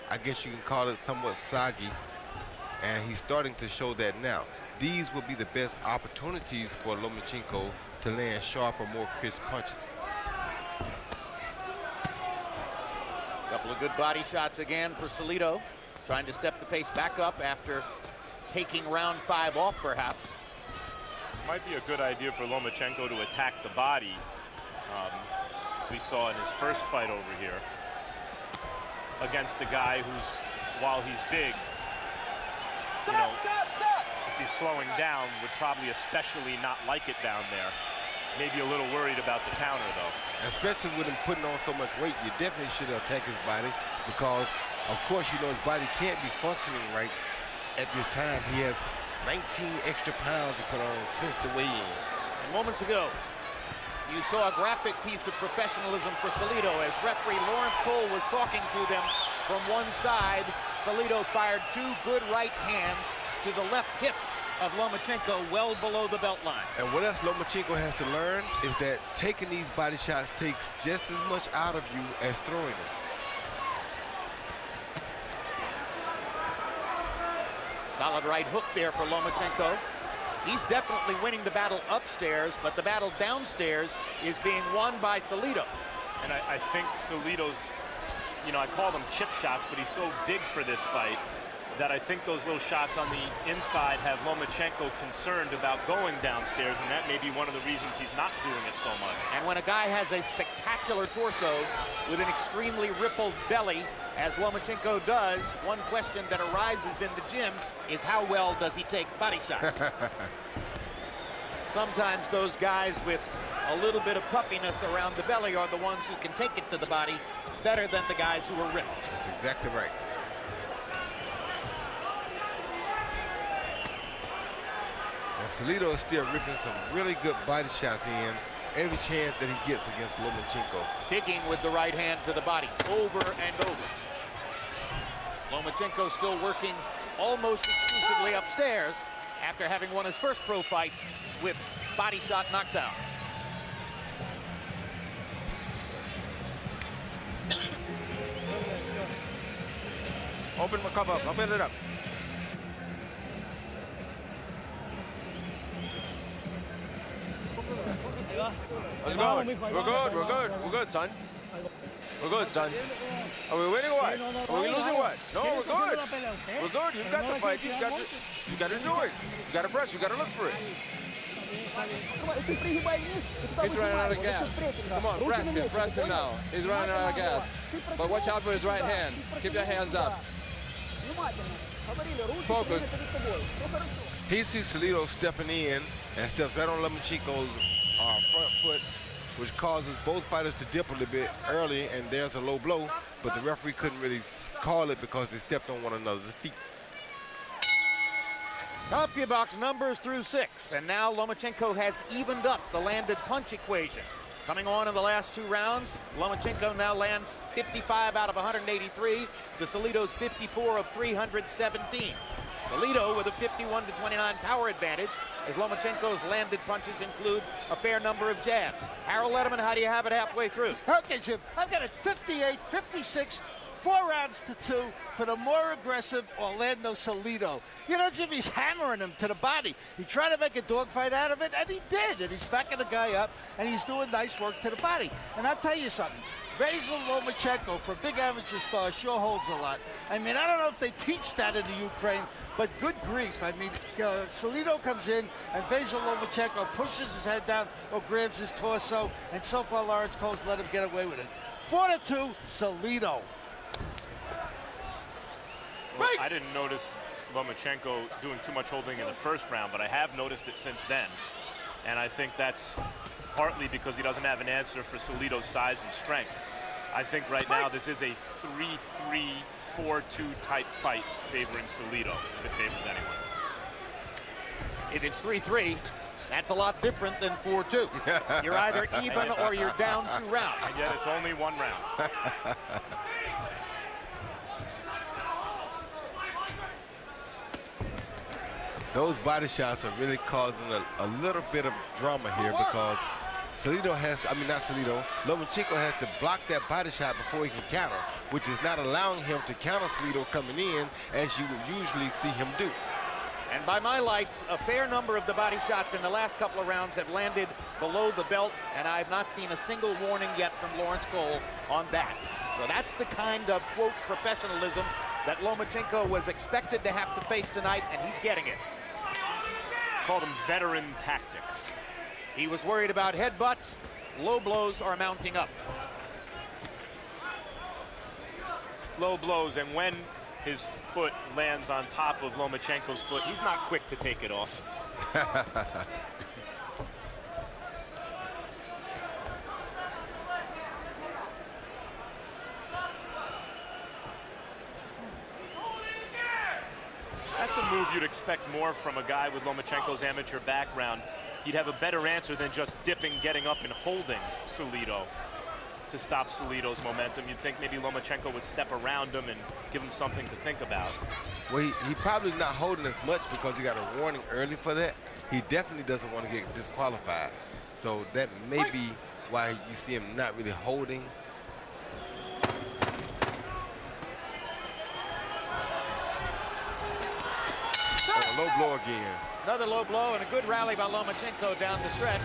I guess you can call it somewhat soggy, and he's starting to show that now. These will be the best opportunities for Lomachenko to land sharper, more crisp punches. Couple of good body shots again for Salido, trying to step the pace back up after taking round 5 off, perhaps. Might be a good idea for Lomachenko to attack the body, as we saw in his first fight over here, against a guy who's, while he's big, you know, if he's slowing down, would probably especially not like it down there. Maybe a little worried about the counter, though. Especially with him putting on so much weight, you definitely should attack his body because, of course, you know his body can't be functioning right at this time. He has 19 extra pounds to put on since the weigh-in. And moments ago, you saw a graphic piece of professionalism for Salido as referee Lawrence Cole was talking to them from one side. Salido fired 2 good right hands to the left hip of Lomachenko, well below the belt line. And what else Lomachenko has to learn is that taking these body shots takes just as much out of you as throwing them. Solid right hook there for Lomachenko. He's definitely winning the battle upstairs, but the battle downstairs is being won by Salido. And I think Salido's, you know, I call them chip shots, but he's so big for this fight that I think those little shots on the inside have Lomachenko concerned about going downstairs, and that may be one of the reasons he's not doing it so much. And when a guy has a spectacular torso with an extremely rippled belly, as Lomachenko does, one question that arises in the gym is how well does he take body shots? Sometimes those guys with a little bit of puffiness around the belly are the ones who can take it to the body better than the guys who are ripped. That's exactly right. And Salido is still ripping some really good body shots in every chance that he gets against Lomachenko. Digging with the right hand to the body, over and over. Lomachenko still working almost exclusively upstairs after having won his first pro fight with body shot knockdowns. Open it up. going? We're good. We're good. We're good, son. We're good, son. Are we winning or what? Are we losing what? No, we're good. We're good. You've got to fight. You got to do it. You got to press. You got to look for it. He's running out of gas. Come on, press him now. He's running out of gas. But watch out for his right hand. Keep your hands up. Focus. He sees Salido stepping in and steps right on Lomachenko's front foot, which causes both fighters to dip a little bit early, and there's a low blow, but the referee couldn't really call it because they stepped on one another's feet. CompuBox numbers through 6, and now Lomachenko has evened up the landed punch equation. Coming on in the last 2 rounds, Lomachenko now lands 55 out of 183 to Salido's 54 of 317. Salido with a 51-29 power advantage, as Lomachenko's landed punches include a fair number of jabs. Harold Letterman, how do you have it halfway through? Okay, Jim, I've got it 58-56. 4 rounds to 2 for the more aggressive Orlando Salido. You know, Jim, he's hammering him to the body. He tried to make a dogfight out of it, and he did. And he's backing the guy up, and he's doing nice work to the body. And I'll tell you something. Vasyl Lomachenko, for a big amateur star, sure holds a lot. I mean, I don't know if they teach that in the Ukraine, but good grief. I mean, Salido comes in, and Vasyl Lomachenko pushes his head down or grabs his torso, and so far Lawrence Cole's let him get away with it. 4-2, Salido. Well, I didn't notice Lomachenko doing too much holding in the first round, but I have noticed it since then. And I think that's partly because he doesn't have an answer for Salido's size and strength. I think right now this is a 3-3, 4-2 type fight favoring Salido, if it favors anyone. If it's 3-3, that's a lot different than 4-2. You're either even or you're down 2 rounds. And yet it's only 1 round. Those body shots are really causing a little bit of drama here because Salido has, not Salido, Lomachenko has to block that body shot before he can counter, which is not allowing him to counter Salido coming in as you would usually see him do. And by my lights, a fair number of the body shots in the last couple of rounds have landed below the belt, and I have not seen a single warning yet from Lawrence Cole on that. So that's the kind of, quote, professionalism that Lomachenko was expected to have to face tonight, and he's getting it. Call them veteran tactics. He was worried about headbutts. Low blows are mounting up. Low blows, and when his foot lands on top of Lomachenko's foot, he's not quick to take it off. That's a move you'd expect more from a guy with Lomachenko's amateur background. He'd have a better answer than just dipping, getting up, and holding Salido to stop Salido's momentum. You'd think maybe Lomachenko would step around him and give him something to think about. Well, he probably not holding as much because he got a warning early for that. He definitely doesn't want to get disqualified. So that may be why you see him not really holding. Low blow again. Another low blow and a good rally by Lomachenko down the stretch.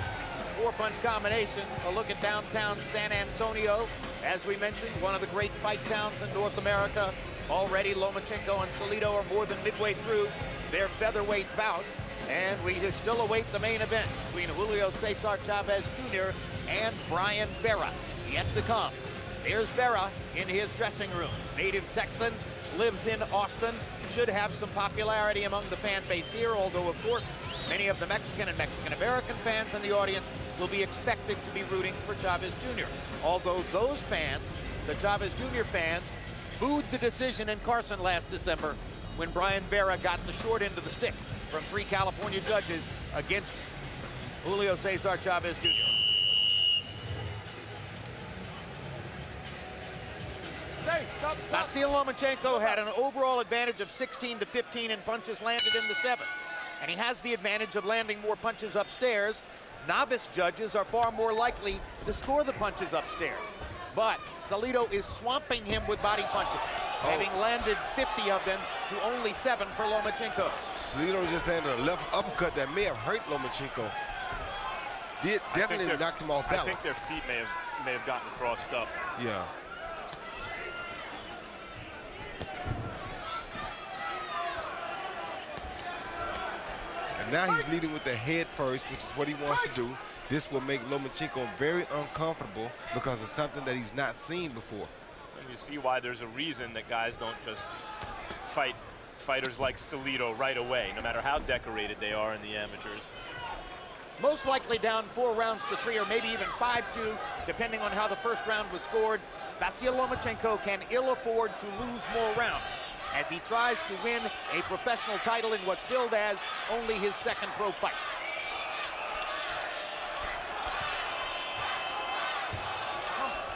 4-punch combination. A look at downtown San Antonio. As we mentioned, one of the great fight towns in North America. Already Lomachenko and Salido are more than midway through their featherweight bout. And we still await the main event between Julio Cesar Chavez Jr. and Brian Vera. Yet to come. Here's Vera in his dressing room. Native Texan, lives in Austin, should have some popularity among the fan base here, although of course many of the Mexican and Mexican-American fans in the audience will be expected to be rooting for Chavez Jr. Although those fans, the Chavez Jr. fans, booed the decision in Carson last December when Brian Vera got the short end of the stick from 3 California judges against Julio Cesar Chavez Jr. Vasyl Lomachenko had an overall advantage of 16-15 in punches landed in the 7th. And he has the advantage of landing more punches upstairs. Novice judges are far more likely to score the punches upstairs. But Salido is swamping him with body punches, having landed 50 of them to only 7 for Lomachenko. Salido just landed a left uppercut that may have hurt Lomachenko. definitely knocked him off balance. I think their feet may have gotten crossed up. Yeah. And now he's leading with the head first, which is what he wants to do. This will make Lomachenko very uncomfortable because it's something that he's not seen before. And you see why there's a reason that guys don't just fight fighters like Salido right away, no matter how decorated they are in the amateurs. Most likely down 4 rounds to 3, or maybe even 5-2, depending on how the first round was scored. Vasyl Lomachenko can ill afford to lose more rounds as he tries to win a professional title in what's billed as only his second pro fight.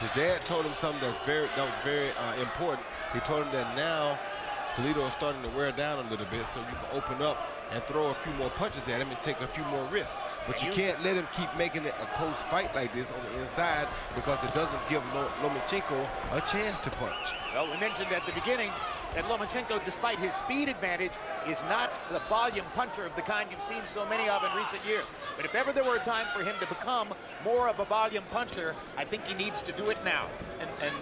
His dad told him something that was very important. He told him that now Salido is starting to wear down a little bit, so you can open up and throw a few more punches at him and take a few more risks. But you can't let him keep making it a close fight like this on the inside, because it doesn't give Lomachenko a chance to punch. Well, we mentioned at the beginning that Lomachenko, despite his speed advantage, is not the volume puncher of the kind you've seen so many of in recent years. But if ever there were a time for him to become more of a volume puncher, I think he needs to do it now. And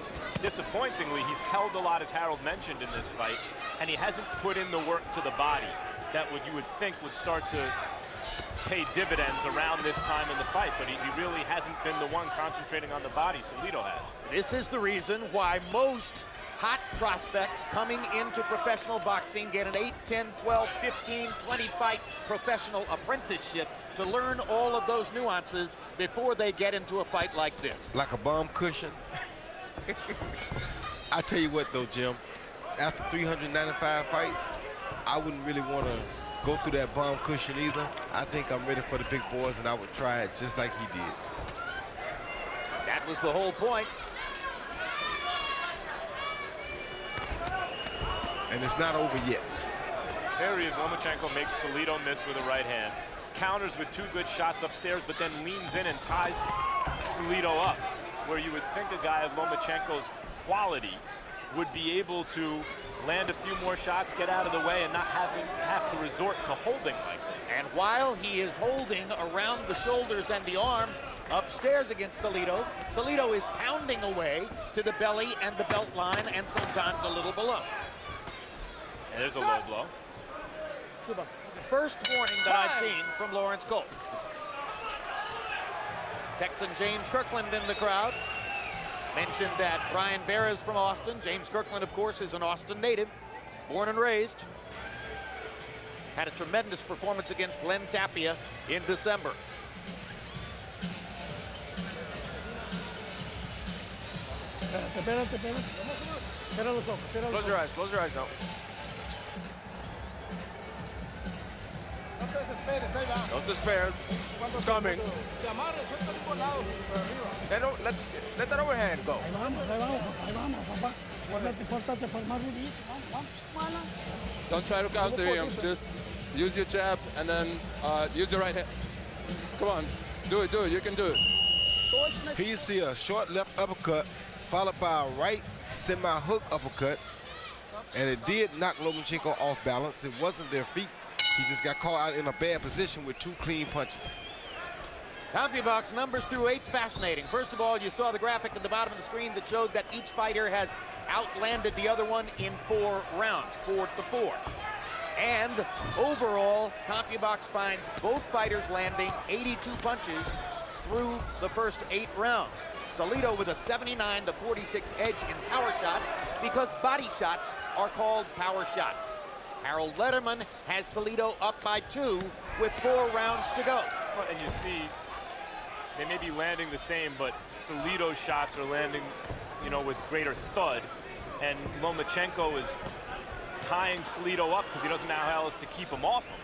disappointingly, he's held a lot, as Harold mentioned, in this fight, and he hasn't put in the work to the body that you would think would start to pay dividends around this time in the fight, but he really hasn't been the one concentrating on the body. Salido has. This is the reason why most hot prospects coming into professional boxing get an 8, 10, 12, 15, 20 fight professional apprenticeship to learn all of those nuances before they get into a fight like this. Like a bomb cushion. I tell you what though, Jim, after 395 fights, I wouldn't really want to go through that bomb cushion either. I think I'm ready for the big boys, and I would try it just like he did. That was the whole point. And it's not over yet. There he is. Lomachenko makes Salido miss with a right hand. Counters with 2 good shots upstairs, but then leans in and ties Salido up, where you would think a guy of Lomachenko's quality would be able to land a few more shots, get out of the way, and not have to resort to holding like this. And while he is holding around the shoulders and the arms upstairs against Salido, Salido is pounding away to the belly and the belt line, and sometimes a little below. And there's a low blow. First warning that I've seen from Lawrence Cole. Texan James Kirkland in the crowd. Mentioned that Brian Vera is from Austin. James Kirkland, of course, is an Austin native, born and raised. Had a tremendous performance against Glenn Tapia in December. Close your eyes now. Don't despair. It's coming. Let that overhand go. Don't try to counter him. Just use your jab and then use your right hand. Come on, do it. You can do it. Here you see a short left uppercut followed by a right semi-hook uppercut, and it did knock Lomachenko off balance. It wasn't their feet. He just got caught out in a bad position with 2 clean punches. CompuBox numbers through 8, fascinating. First of all, you saw the graphic at the bottom of the screen that showed that each fighter has outlanded the other one in 4 rounds, 4-4. And overall, CompuBox finds both fighters landing 82 punches through the first 8 rounds. Salido with a 79-46 edge in power shots, because body shots are called power shots. Harold Letterman has Salido up by 2 with 4 rounds to go. And you see, they may be landing the same, but Salido's shots are landing, with greater thud. And Lomachenko is tying Salido up because he doesn't know how else to keep him off him.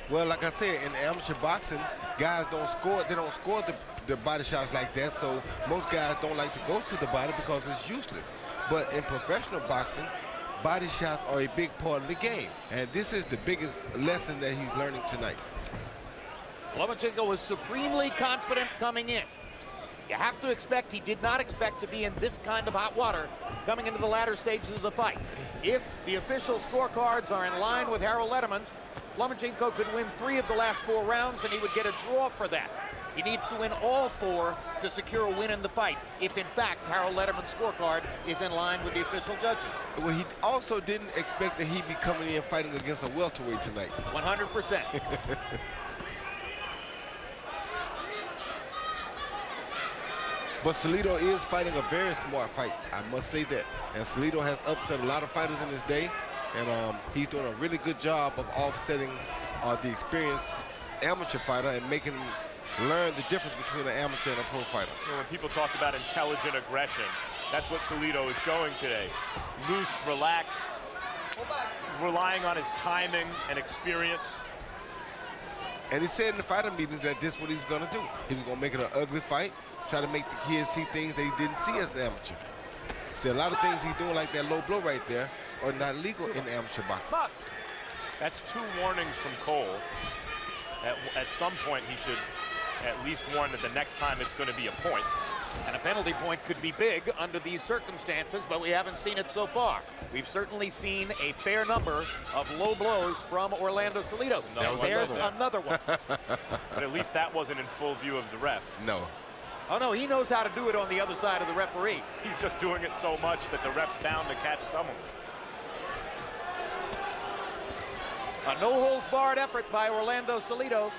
Well, like I said, in amateur boxing, guys don't score. They don't score the body shots like that. So most guys don't like to go to the body because it's useless. But in professional boxing, body shots are a big part of the game. And this is the biggest lesson that he's learning tonight. Lomachenko was supremely confident coming in. You have to expect he did not expect to be in this kind of hot water coming into the latter stages of the fight. If the official scorecards are in line with Harold Letterman's, Lomachenko could win 3 of the last 4 rounds, and he would get a draw for that. He needs to win all 4 to secure a win in the fight, if in fact Harold Lederman's scorecard is in line with the official judges. Well, he also didn't expect that he'd be coming in fighting against a welterweight tonight. 100%. But Salido is fighting a very smart fight, I must say that. And Salido has upset a lot of fighters in his day, and he's doing a really good job of offsetting the experienced amateur fighter and making him learn the difference between an amateur and a pro fighter. You know, when people talk about intelligent aggression, that's what Salido is showing today. Loose, relaxed, relying on his timing and experience. And he said in the fighter meetings that this is what he was going to do. He was going to make it an ugly fight, try to make the kids see things they didn't see as an amateur. See, a lot of things he's doing, like that low blow right there, are not legal in amateur boxing. That's 2 warnings from Cole. At some point, he should at least warn that the next time it's going to be a point. And a penalty point could be big under these circumstances, but we haven't seen it so far. We've certainly seen a fair number of low blows from Orlando Salido. There's another one. But at least that wasn't in full view of the ref. No. Oh, no, he knows how to do it on the other side of the referee. He's just doing it so much that the ref's bound to catch some of it. A no-holds-barred effort by Orlando Salido.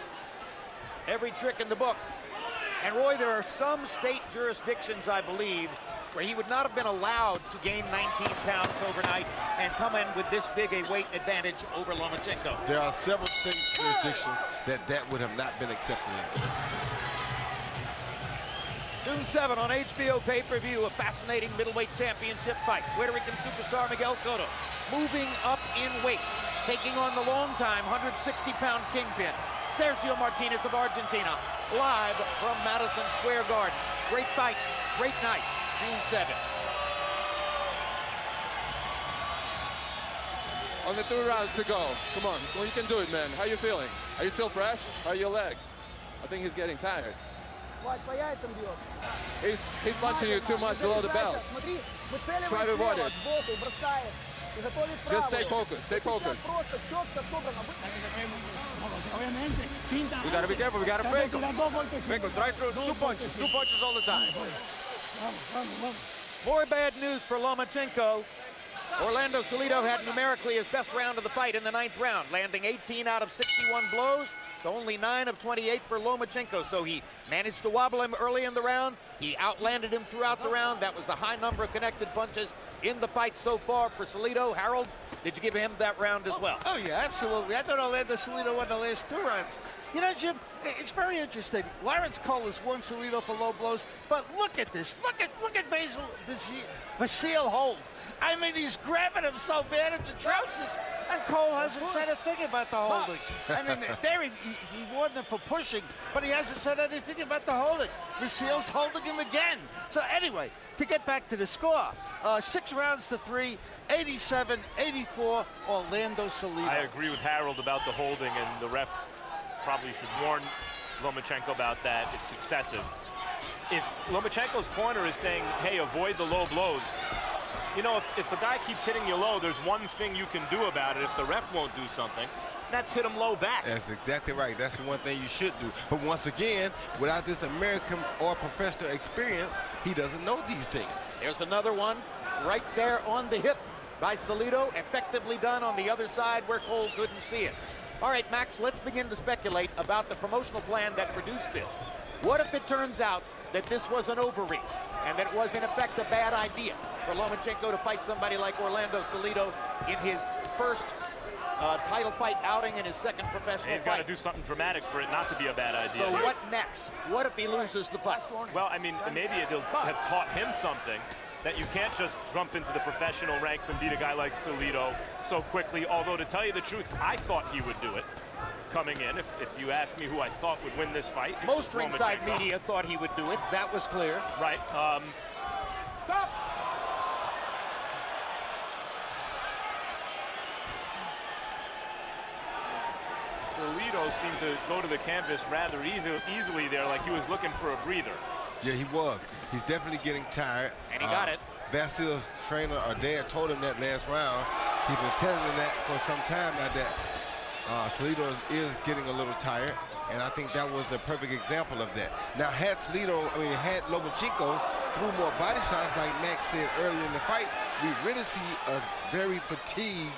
Every trick in the book. And Roy, there are some state jurisdictions, I believe, where he would not have been allowed to gain 19 pounds overnight and come in with this big a weight advantage over Lomachenko. There are several state jurisdictions that would have not been accepted in. June 7 on HBO pay-per-view, a fascinating middleweight championship fight. Puerto Rican superstar Miguel Cotto moving up in weight, taking on the long-time 160-pound kingpin, Sergio Martinez of Argentina, live from Madison Square Garden. Great fight, great night, June 7. Only 2 rounds to go. Come on, well, you can do it, man. How you feeling? Are you still fresh? How are your legs? I think he's getting tired. He's punching you too much below the belt. Try to avoid it. Just stay focused, stay focused. We gotta be careful, we gotta fake him. Fake him, try through 2 punches all the time. More bad news for Lomachenko. Orlando Salido had numerically his best round of the fight in the 9th round, landing 18 out of 61 blows to only 9 of 28 for Lomachenko. So he managed to wobble him early in the round. He outlanded him throughout the round. That was the high number of connected punches in the fight so far for Salido. Harold, did you give him that round as well? Oh yeah, absolutely. I thought Orlando Salido won the last 2 rounds. You know, Jim, it's very interesting. Lawrence Cole has won Salido for low blows, but look at this. Look at Vasil Holt. I mean, he's grabbing him so bad, it's atrocious. And Cole hasn't said a thing about the holding. I mean, there he warned them for pushing, but he hasn't said anything about the holding. Vasil's holding him again. So anyway, to get back to the score, 6 rounds to 3, 87-84, Orlando Salido. I agree with Harold about the holding, and the ref probably should warn Lomachenko about that. It's excessive. If Lomachenko's corner is saying, hey, avoid the low blows, you know, if the guy keeps hitting you low, there's one thing you can do about it. If the ref won't do something, that's hit him low back. That's exactly right. That's the one thing you should do. But once again, without this American or professional experience, he doesn't know these things. There's another one right there on the hip by Salido, effectively done on the other side where Cole couldn't see it. All right, Max, let's begin to speculate about the promotional plan that produced this. What if it turns out that this was an overreach and that it was, in effect, a bad idea for Lomachenko to fight somebody like Orlando Salido in his first title fight outing in his 2nd professional fight? He's got to do something dramatic for it not to be a bad idea. So what next? What if he loses the fight? Well, I mean, maybe it'll have taught him something, that you can't just jump into the professional ranks and beat a guy like Salido so quickly. Although, to tell you the truth, I thought he would do it coming in. If you asked me who I thought would win this fight, most ringside media thought he would do it. That was clear. Right. Stop! Salido seemed to go to the canvas rather easily there, like he was looking for a breather. Yeah, he was. He's definitely getting tired. And he got it. Vasil's trainer or dad told him that last round. He's been telling him that for some time now, that Salido is getting a little tired. And I think that was a perfect example of that. Now, had Lomachenko threw more body shots, like Max said earlier in the fight, we really see a very fatigued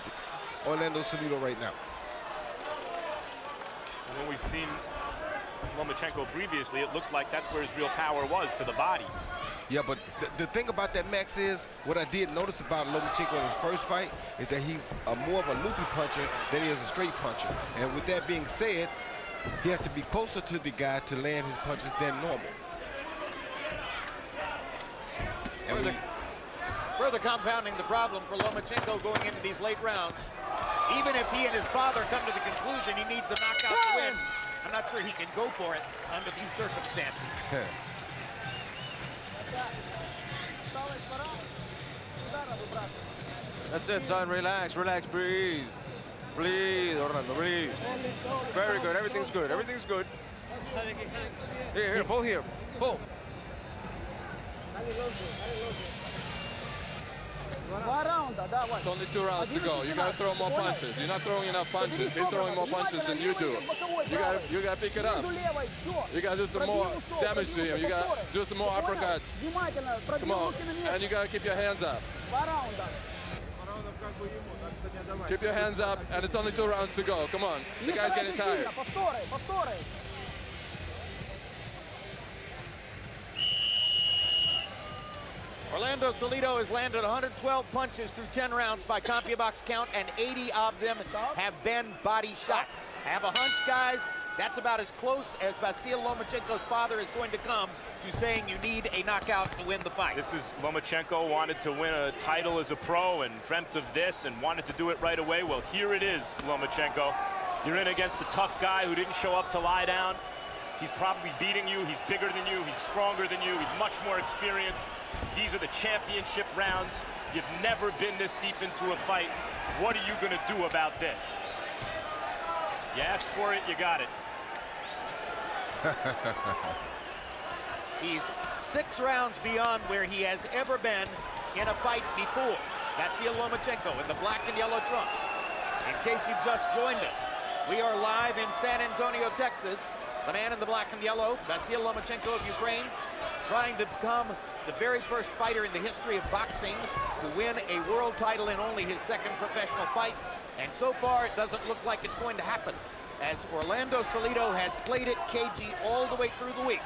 Orlando Salido right now. When we've seen Lomachenko previously, it looked like that's where his real power was, to the body. Yeah, but the thing about that, Max, is what I did notice about Lomachenko in his first fight is that he's more of a loopy puncher than he is a straight puncher. And with that being said, he has to be closer to the guy to land his punches than normal. And further compounding the problem for Lomachenko going into these late rounds. Even if he and his father come to the conclusion he needs a knockout to win, I'm not sure he can go for it under these circumstances. That's it, son. Relax, relax, breathe. Breathe, Orlando, breathe. Very good. Everything's good. Everything's good. Here, pull here. Pull. It's only 2 rounds to go. You gotta throw more punches. You're not throwing enough punches. He's throwing more punches than you do. You gotta pick it up. You gotta do some more damage to him. You gotta do some more uppercuts. Come on. And you gotta keep your hands up. Keep your hands up, and it's only 2 rounds to go. Come on. The guy's getting tired. Orlando Salido has landed 112 punches through 10 rounds by CompuBox count, and 80 of them have been body shots. I have a hunch, guys, that's about as close as Vasyl Lomachenko's father is going to come to saying you need a knockout to win the fight. This is Lomachenko wanted to win a title as a pro and dreamt of this and wanted to do it right away. Well, here it is, Lomachenko. You're in against a tough guy who didn't show up to lie down. He's probably beating you. He's bigger than you. He's stronger than you. He's much more experienced. These are the championship rounds. You've never been this deep into a fight. What are you going to do about this? You asked for it, you got it. He's 6 rounds beyond where he has ever been in a fight before. Vasyl Lomachenko in the black and yellow trunks. In case you've just joined us, we are live in San Antonio, Texas. The man in the black and yellow, Vasyl Lomachenko of Ukraine, trying to become the very first fighter in the history of boxing to win a world title in only his 2nd professional fight. And so far, it doesn't look like it's going to happen, as Orlando Salido has played it cagey all the way through the week.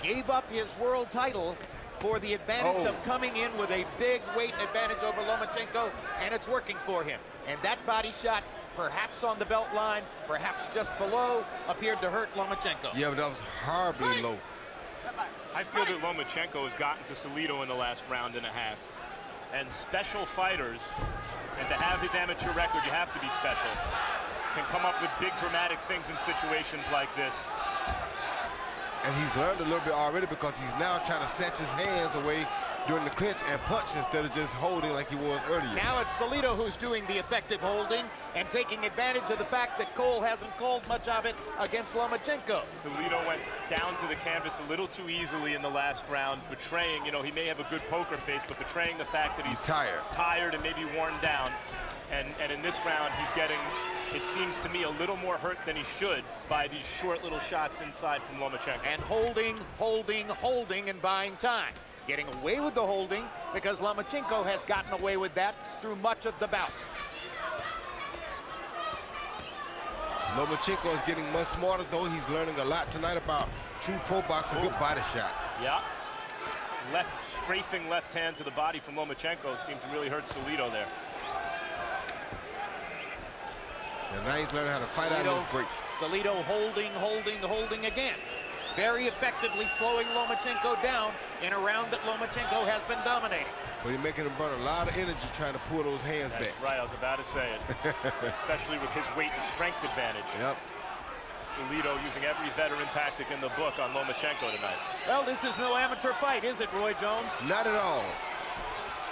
Gave up his world title for the advantage of coming in with a big weight advantage over Lomachenko, and it's working for him. And that body shot, perhaps on the belt line, perhaps just below, appeared to hurt Lomachenko. Yeah, but that was horribly low. I feel that Lomachenko has gotten to Salido in the last round and a half. And special fighters, and to have his amateur record, you have to be special, can come up with big dramatic things in situations like this. And he's learned a little bit already, because he's now trying to snatch his hands away during the clinch and punch instead of just holding like he was earlier. Now it's Salido who's doing the effective holding and taking advantage of the fact that Cole hasn't called much of it against Lomachenko. Salido went down to the canvas a little too easily in the last round, betraying, you know, he may have a good poker face, but betraying the fact that he's tired and maybe worn down. And in this round, he's getting, it seems to me, a little more hurt than he should by these short little shots inside from Lomachenko. And holding, and buying time. Getting away with the holding because Lomachenko has gotten away with that through much of the bout. Lomachenko is getting much smarter, though. He's learning a lot tonight about true pro boxing, good body shot. Yeah. Strafing left hand to the body from Lomachenko seemed to really hurt Salido there. And now he's learning how to fight out of his break. Salido holding again. Very effectively slowing Lomachenko down in a round that Lomachenko has been dominating. But he's making him burn a lot of energy trying to pull those hands back. Right, I was about to say it. Especially with his weight and strength advantage. Yep. Salido using every veteran tactic in the book on Lomachenko tonight. Well, this is no amateur fight, is it, Roy Jones? Not at all.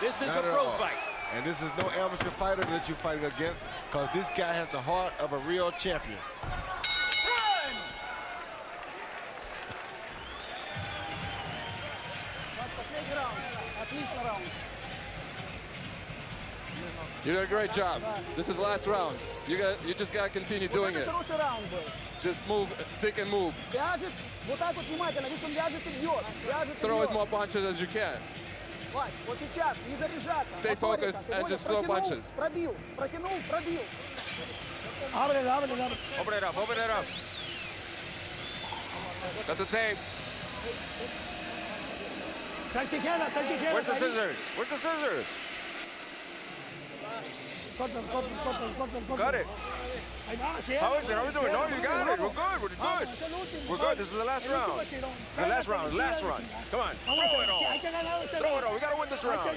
This is a pro fight. And this is no amateur fighter that you're fighting against, because this guy has the heart of a real champion. You did a great job. This is the last round. You just gotta continue doing it. Just move, stick and move. Throw as more punches as you can. Stay focused and just throw punches. Open it up, open it up. Got the tape. Where's the scissors? Where's the scissors? Got it. How is it? How are we doing? No, you got it. We're good. We're good. We're good. This is the last round. This is the last round. Last run. Come on. Throw it all. Throw it all. We got to win this round.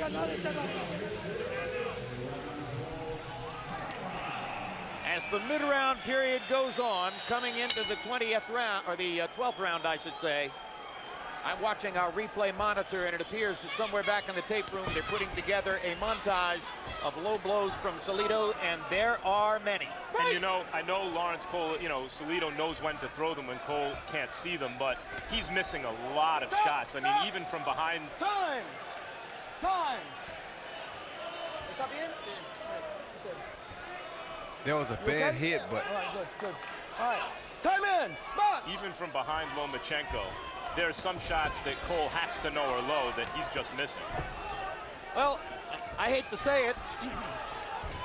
As the mid-round period goes on, coming into the 20th round, or the 12th round, I should say, I'm watching our replay monitor, and it appears that somewhere back in the tape room, they're putting together a montage of low blows from Salido, and there are many. And you know, I know Lawrence Cole, you know, Salido knows when to throw them when Cole can't see them, but he's missing a lot of shots. I mean, even from behind. Time! Time! There was a bad hit, but. All right, good. All right, time in, box! Even from behind Lomachenko, there's some shots that Cole has to know are low that he's just missing. Well, I hate to say it,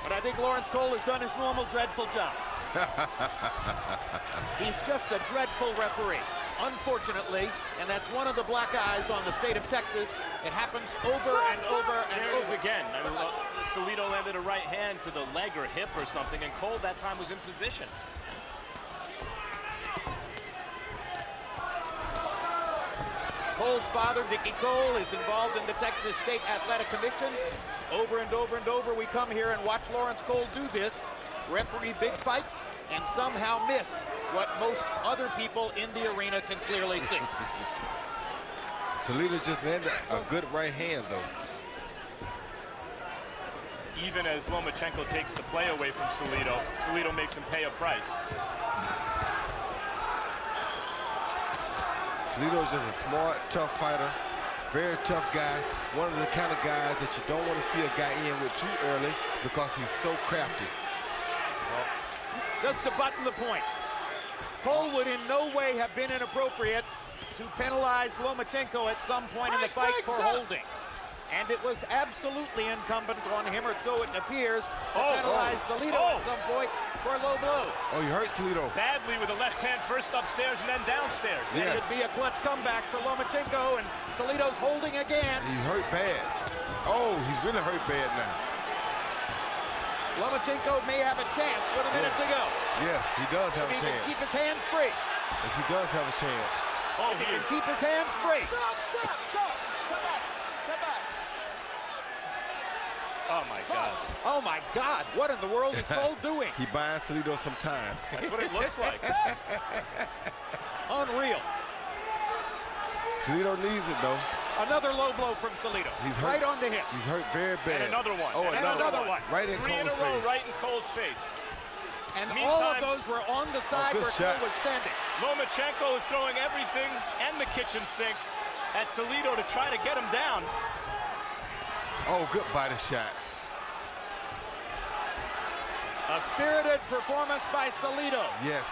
but I think Lawrence Cole has done his normal dreadful job. He's just a dreadful referee, unfortunately, and that's one of the black eyes on the state of Texas. It happens over and over and there over. It is again. I mean, Salido landed a right hand to the leg or hip or something, and Cole that time was in position. Cole's father, Dickie Cole, is involved in the Texas State Athletic Commission. Over and over and over, we come here and watch Lawrence Cole do this, referee big fights, and somehow miss what most other people in the arena can clearly see. Salido just landed a good right hand, though. Even as Lomachenko takes the play away from Salido, Salido makes him pay a price. Salido is just a smart, tough fighter, very tough guy. One of the kind of guys that you don't want to see a guy in with too early because he's so crafty. Just to button the point, Cole would in no way have been inappropriate to penalize Lomachenko at some point in the fight for holding. And it was absolutely incumbent on him, or so it appears, to penalize Salido at some point for low blows. Oh, you hurt Salido. Badly with a left hand, first upstairs and then downstairs. Yes. It could be a clutch comeback for Lomachenko, and Salido's holding again. He hurt bad. Oh, he's really hurt bad now. Lomachenko may have a chance with a minute to go. Yes, he does have a chance. He can keep his hands free. Yes, he does have a chance. Oh, he can keep his hands free. Stop! Step back! Oh my God. Oh my God, what in the world is Cole doing? He buying Salido some time. That's what it looks like. Unreal. Salido needs it, though. Another low blow from Salido. He's hurt. Right on the hip. He's hurt very bad. And another one. Oh, and another one. Right in Three Cole's in a row, face. right in Cole's face. And Meantime, all of those were on the side where shot. Cole was standing. Lomachenko is throwing everything and the kitchen sink at Salido to try to get him down. Oh, good body shot. A spirited performance by Salido. Yes,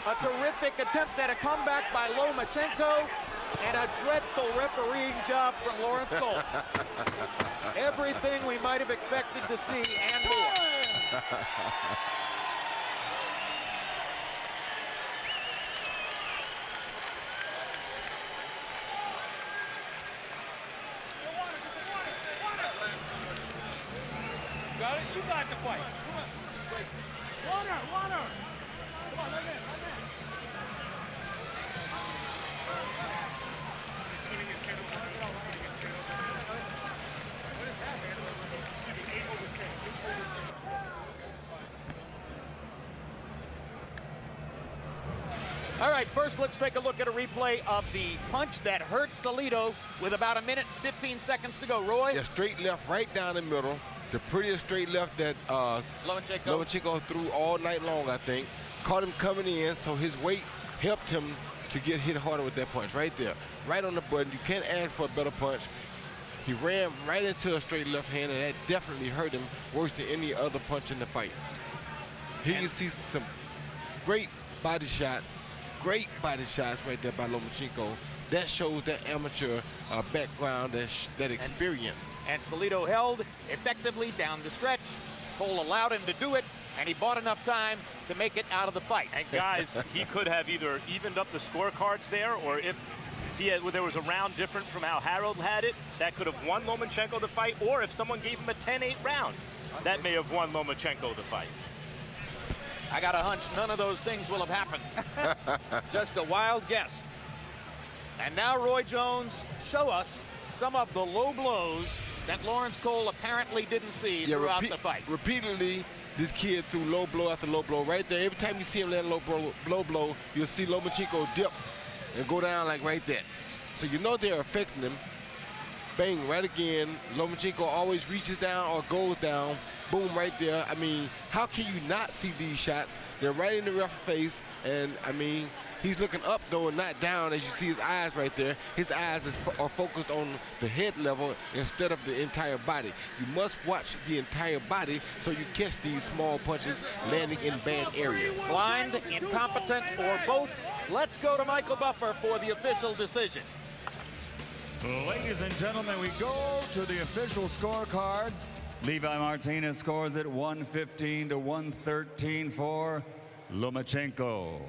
A terrific attempt at a comeback by Lomachenko, and a dreadful refereeing job from Lawrence Cole. Everything we might have expected to see and more. Got it? You got the fight. Come on. Water! Come on, right there. All right, first let's take a look at a replay of the punch that hurt Salido with about 1 minute, 15 seconds to go. Roy? Yeah, straight left right down the middle. The prettiest straight left that Lomachenko threw all night long, I think. Caught him coming in, so his weight helped him to get hit harder with that punch right there. Right on the button. You can't ask for a better punch. He ran right into a straight left hand, and that definitely hurt him worse than any other punch in the fight. Here you see some great body shots right there by Lomachenko. That shows that amateur background, that experience. And Salido held effectively down the stretch. Cole allowed him to do it, and he bought enough time to make it out of the fight. And guys, he could have either evened up the scorecards there, or if there was a round different from how Harold had it, that could have won Lomachenko the fight, or if someone gave him a 10-8 round, that may have won Lomachenko the fight. I got a hunch none of those things will have happened. Just a wild guess. And now Roy Jones, show us some of the low blows that Lawrence Cole apparently didn't see throughout the fight. Repeatedly, this kid threw low blow after low blow right there. Every time you see him land low blow, you'll see Lomachenko dip and go down like right there. So you know they're affecting him. Bang, right again. Lomachenko always reaches down or goes down. Boom, right there. I mean, how can you not see these shots? They're right in the referee's face, and I mean, he's looking up though and not down, as you see his eyes right there. His eyes are focused on the head level instead of the entire body. You must watch the entire body so you catch these small punches landing in bad areas. Blind, incompetent, or both. Let's go to Michael Buffer for the official decision. Ladies and gentlemen, we go to the official scorecards. Levi Martinez scores it 115 to 113 for Lomachenko.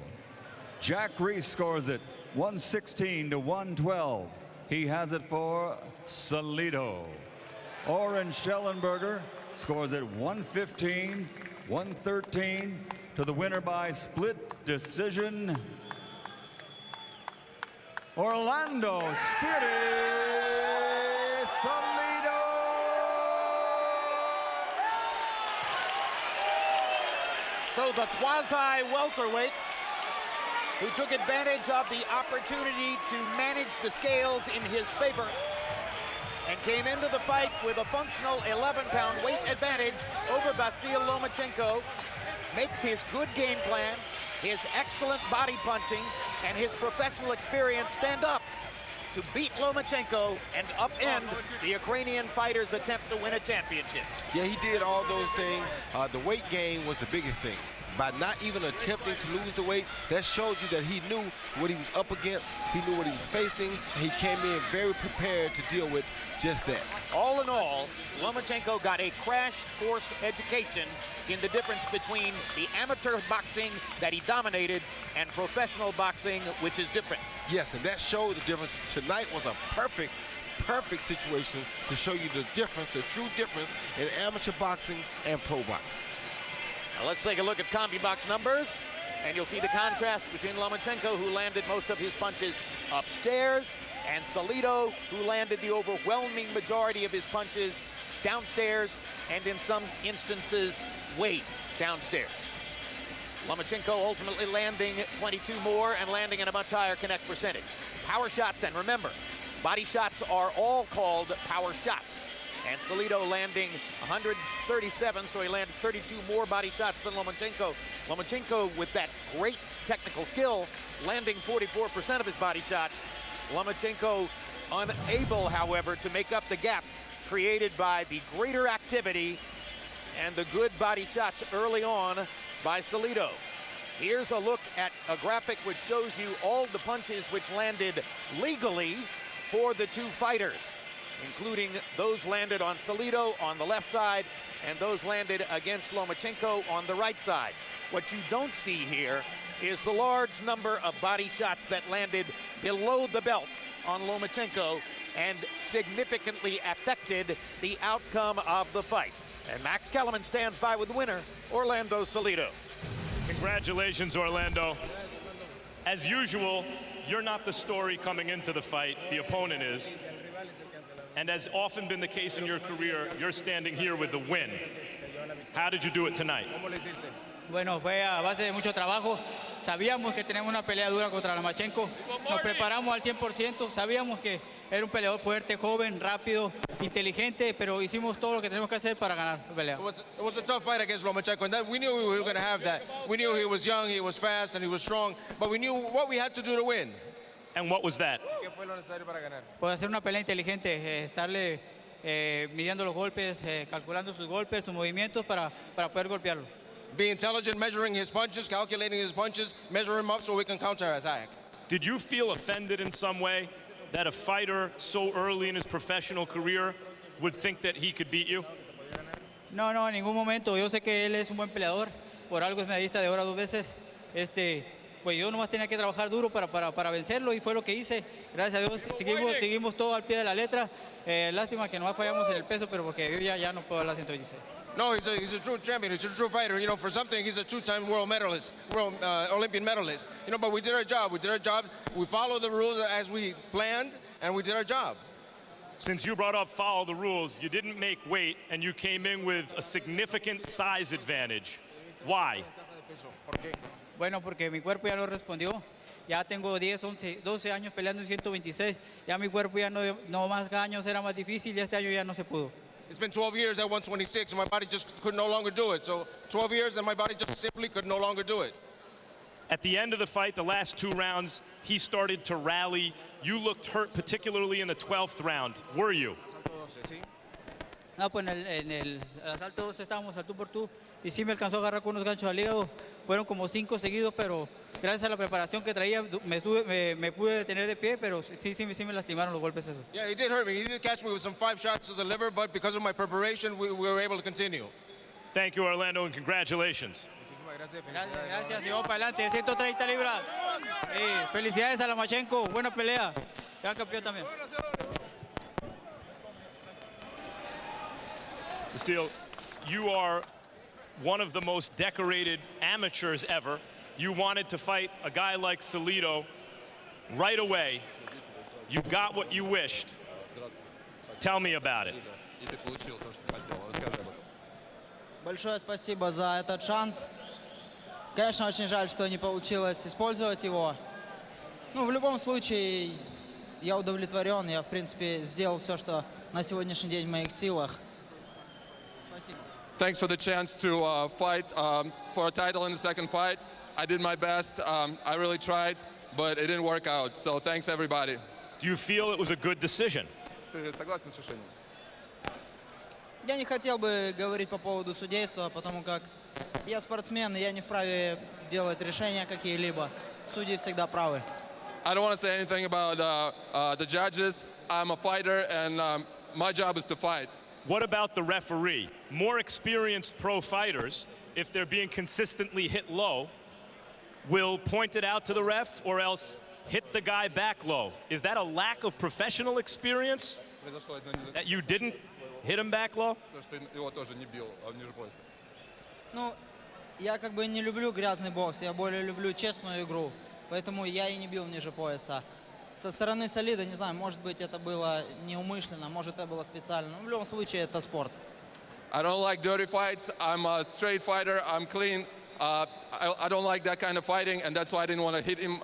Jack Reese scores it 116 to 112. He has it for Salido. Oren Schellenberger scores it 115, 113 to the winner by split decision, Orlando City Salido. So the quasi-welterweight who took advantage of the opportunity to manage the scales in his favor and came into the fight with a functional 11-pound weight advantage over Vasyl Lomachenko, makes his good game plan, his excellent body punching, and his professional experience stand up to beat Lomachenko and upend the Ukrainian fighter's attempt to win a championship. Yeah, he did all those things. The weight gain was the biggest thing. By not even attempting to lose the weight, that showed you that he knew what he was up against, he knew what he was facing, and he came in very prepared to deal with just that. All in all, Lomachenko got a crash course education in the difference between the amateur boxing that he dominated and professional boxing, which is different. Yes, and that showed the difference. Tonight was a perfect situation to show you the difference, the true difference in amateur boxing and pro boxing. Now let's take a look at CompuBox numbers, and you'll see the contrast between Lomachenko, who landed most of his punches upstairs, and Salido, who landed the overwhelming majority of his punches downstairs, and in some instances, way downstairs. Lomachenko ultimately landing 22 more and landing at a much higher connect percentage. Power shots, and remember, body shots are all called power shots. And Salido landing 137, so he landed 32 more body shots than Lomachenko. Lomachenko, with that great technical skill, landing 44% of his body shots. Lomachenko unable, however, to make up the gap created by the greater activity and the good body shots early on by Salido. Here's a look at a graphic which shows you all the punches which landed legally for the two fighters, including those landed on Salido on the left side and those landed against Lomachenko on the right side. What you don't see here is the large number of body shots that landed below the belt on Lomachenko and significantly affected the outcome of the fight. And Max Kellerman stands by with the winner, Orlando Salido. Congratulations, Orlando. As usual, you're not the story coming into the fight, the opponent is. And as often been the case in your career, you're standing here with the win. How did you do it tonight? Bueno, fue a base de mucho trabajo. Sabíamos que tenemos una pelea dura contra Lomachenko. Nos preparamos al 100%. Sabíamos que era un peleador fuerte, joven, rápido, inteligente, pero hicimos todo lo que tenemos que hacer para ganar la pelea. It was a tough fight against Lomachenko, and that we knew we were going to have that. We knew he was young, he was fast, and he was strong, but we knew what we had to do to win. And what was that? Pues hacer una pelea inteligente, estarle midiendo los golpes, calculando sus golpes, sus movimientos para poder golpearlo. Be intelligent, measuring his punches, calculating his punches, measure him up so we can counterattack. Did you feel offended in some way that a fighter so early in his professional career would think that he could beat you? No, en ningún momento. Yo sé que él es un buen peleador. Por algo es medallista de oro 2 veces. Pues yo nomás tenía que trabajar duro para vencerlo y fue lo que hice. Gracias a Dios seguimos todo al pie de la letra. Lástima que nomás fallamos en el peso, pero porque yo ya no puedo hablar 116. No, he's a true champion. He's a true fighter. You know, for something, he's a two-time world medalist, Olympian medalist. You know, but we did our job. We followed the rules as we planned, and we did our job. Since you brought up follow the rules, you didn't make weight, and you came in with a significant size advantage. Why? Bueno, porque mi cuerpo ya lo respondió. Ya tengo 10, 11, 12 años peleando en 126. Ya mi cuerpo ya no más años era más difícil y este año ya no se pudo. It's been 12 years at 126, and my body just could no longer do it. So 12 years, and my body just simply could no longer do it. At the end of the fight, the last 2 rounds, he started to rally. You looked hurt, particularly in the 12th round. Were you? No, pues en el asalto 2 estábamos al tú por tú y sí me alcanzó a agarrar con unos ganchos al hígado. Fueron como 5 seguidos, pero gracias a la preparación que traía me pude detener de pie, pero sí me lastimaron los golpes esos. Yeah, he did hurt me. He did catch me with some 5 shots to the liver, but because of my preparation, we were able to continue. Thank you, Orlando, and congratulations. Gracias, y vamos para adelante, 130 libras. Felicidades a Lomachenko, buena pelea. Gran campeón también. Lucille, you are one of the most decorated amateurs ever. You wanted to fight a guy like Salido right away. You got what you wished. Tell me about it. Большое спасибо за этот шанс. Конечно, очень жаль, что не получилось использовать его. Ну, в любом случае, я удовлетворен. Я, в принципе, сделал все, что на сегодняшний день в моих силах. Thanks for the chance to fight for a title in the second fight. I did my best. I really tried, but it didn't work out. So thanks, everybody. Do you feel it was a good decision? Ты согласен с решением? Я не хотел бы говорить по поводу судейства, потому как я спортсмен, и я не вправе делать решения какие-либо. Судьи всегда правы. I don't want to say anything about the judges. I'm a fighter, and my job is to fight. What about the referee? More experienced pro fighters, if they're being consistently hit low, will point it out to the ref or else hit the guy back low. Is that a lack of professional experience that you didn't hit him back low? Ну, я как бы не люблю грязный бокс, я более люблю честную игру, поэтому я и не бил ниже пояса. Со стороны Солида, не знаю, может быть, это было неумышленно, может, это было специально. Но в любом случае, это спорт. I don't like dirty fights. I'm a straight fighter. I'm clean. I don't like that kind of fighting, and that's why I didn't want to hit him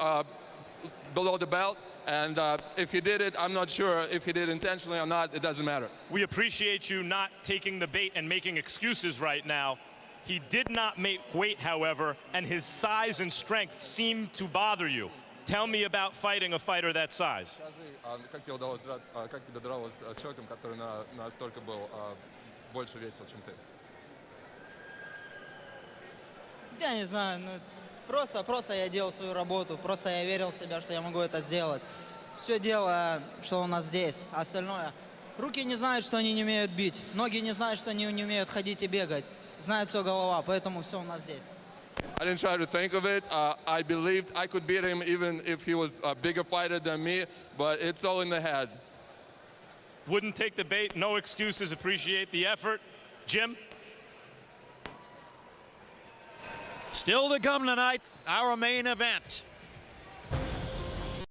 below the belt. And if he did it, I'm not sure if he did it intentionally or not. It doesn't matter. We appreciate you not taking the bait and making excuses right now. He did not make weight, however, and his size and strength seemed to bother you. Tell me about fighting a fighter that size. Как тебе удалось с человеком, который настолько был больше весил, чем ты? Я не знаю, ну, просто я делал свою работу, просто я верил в себя, что я могу это сделать. Все дело, что у нас здесь, остальное. Руки не знают, что они не умеют бить, ноги не знают, что они не умеют ходить и бегать. Знает все голова, поэтому все у нас здесь. I didn't try to think of it. I believed I could beat him even if he was a bigger fighter than me, but it's all in the head. Wouldn't take the bait, no excuses, appreciate the effort. Jim? Still to come tonight, our main event.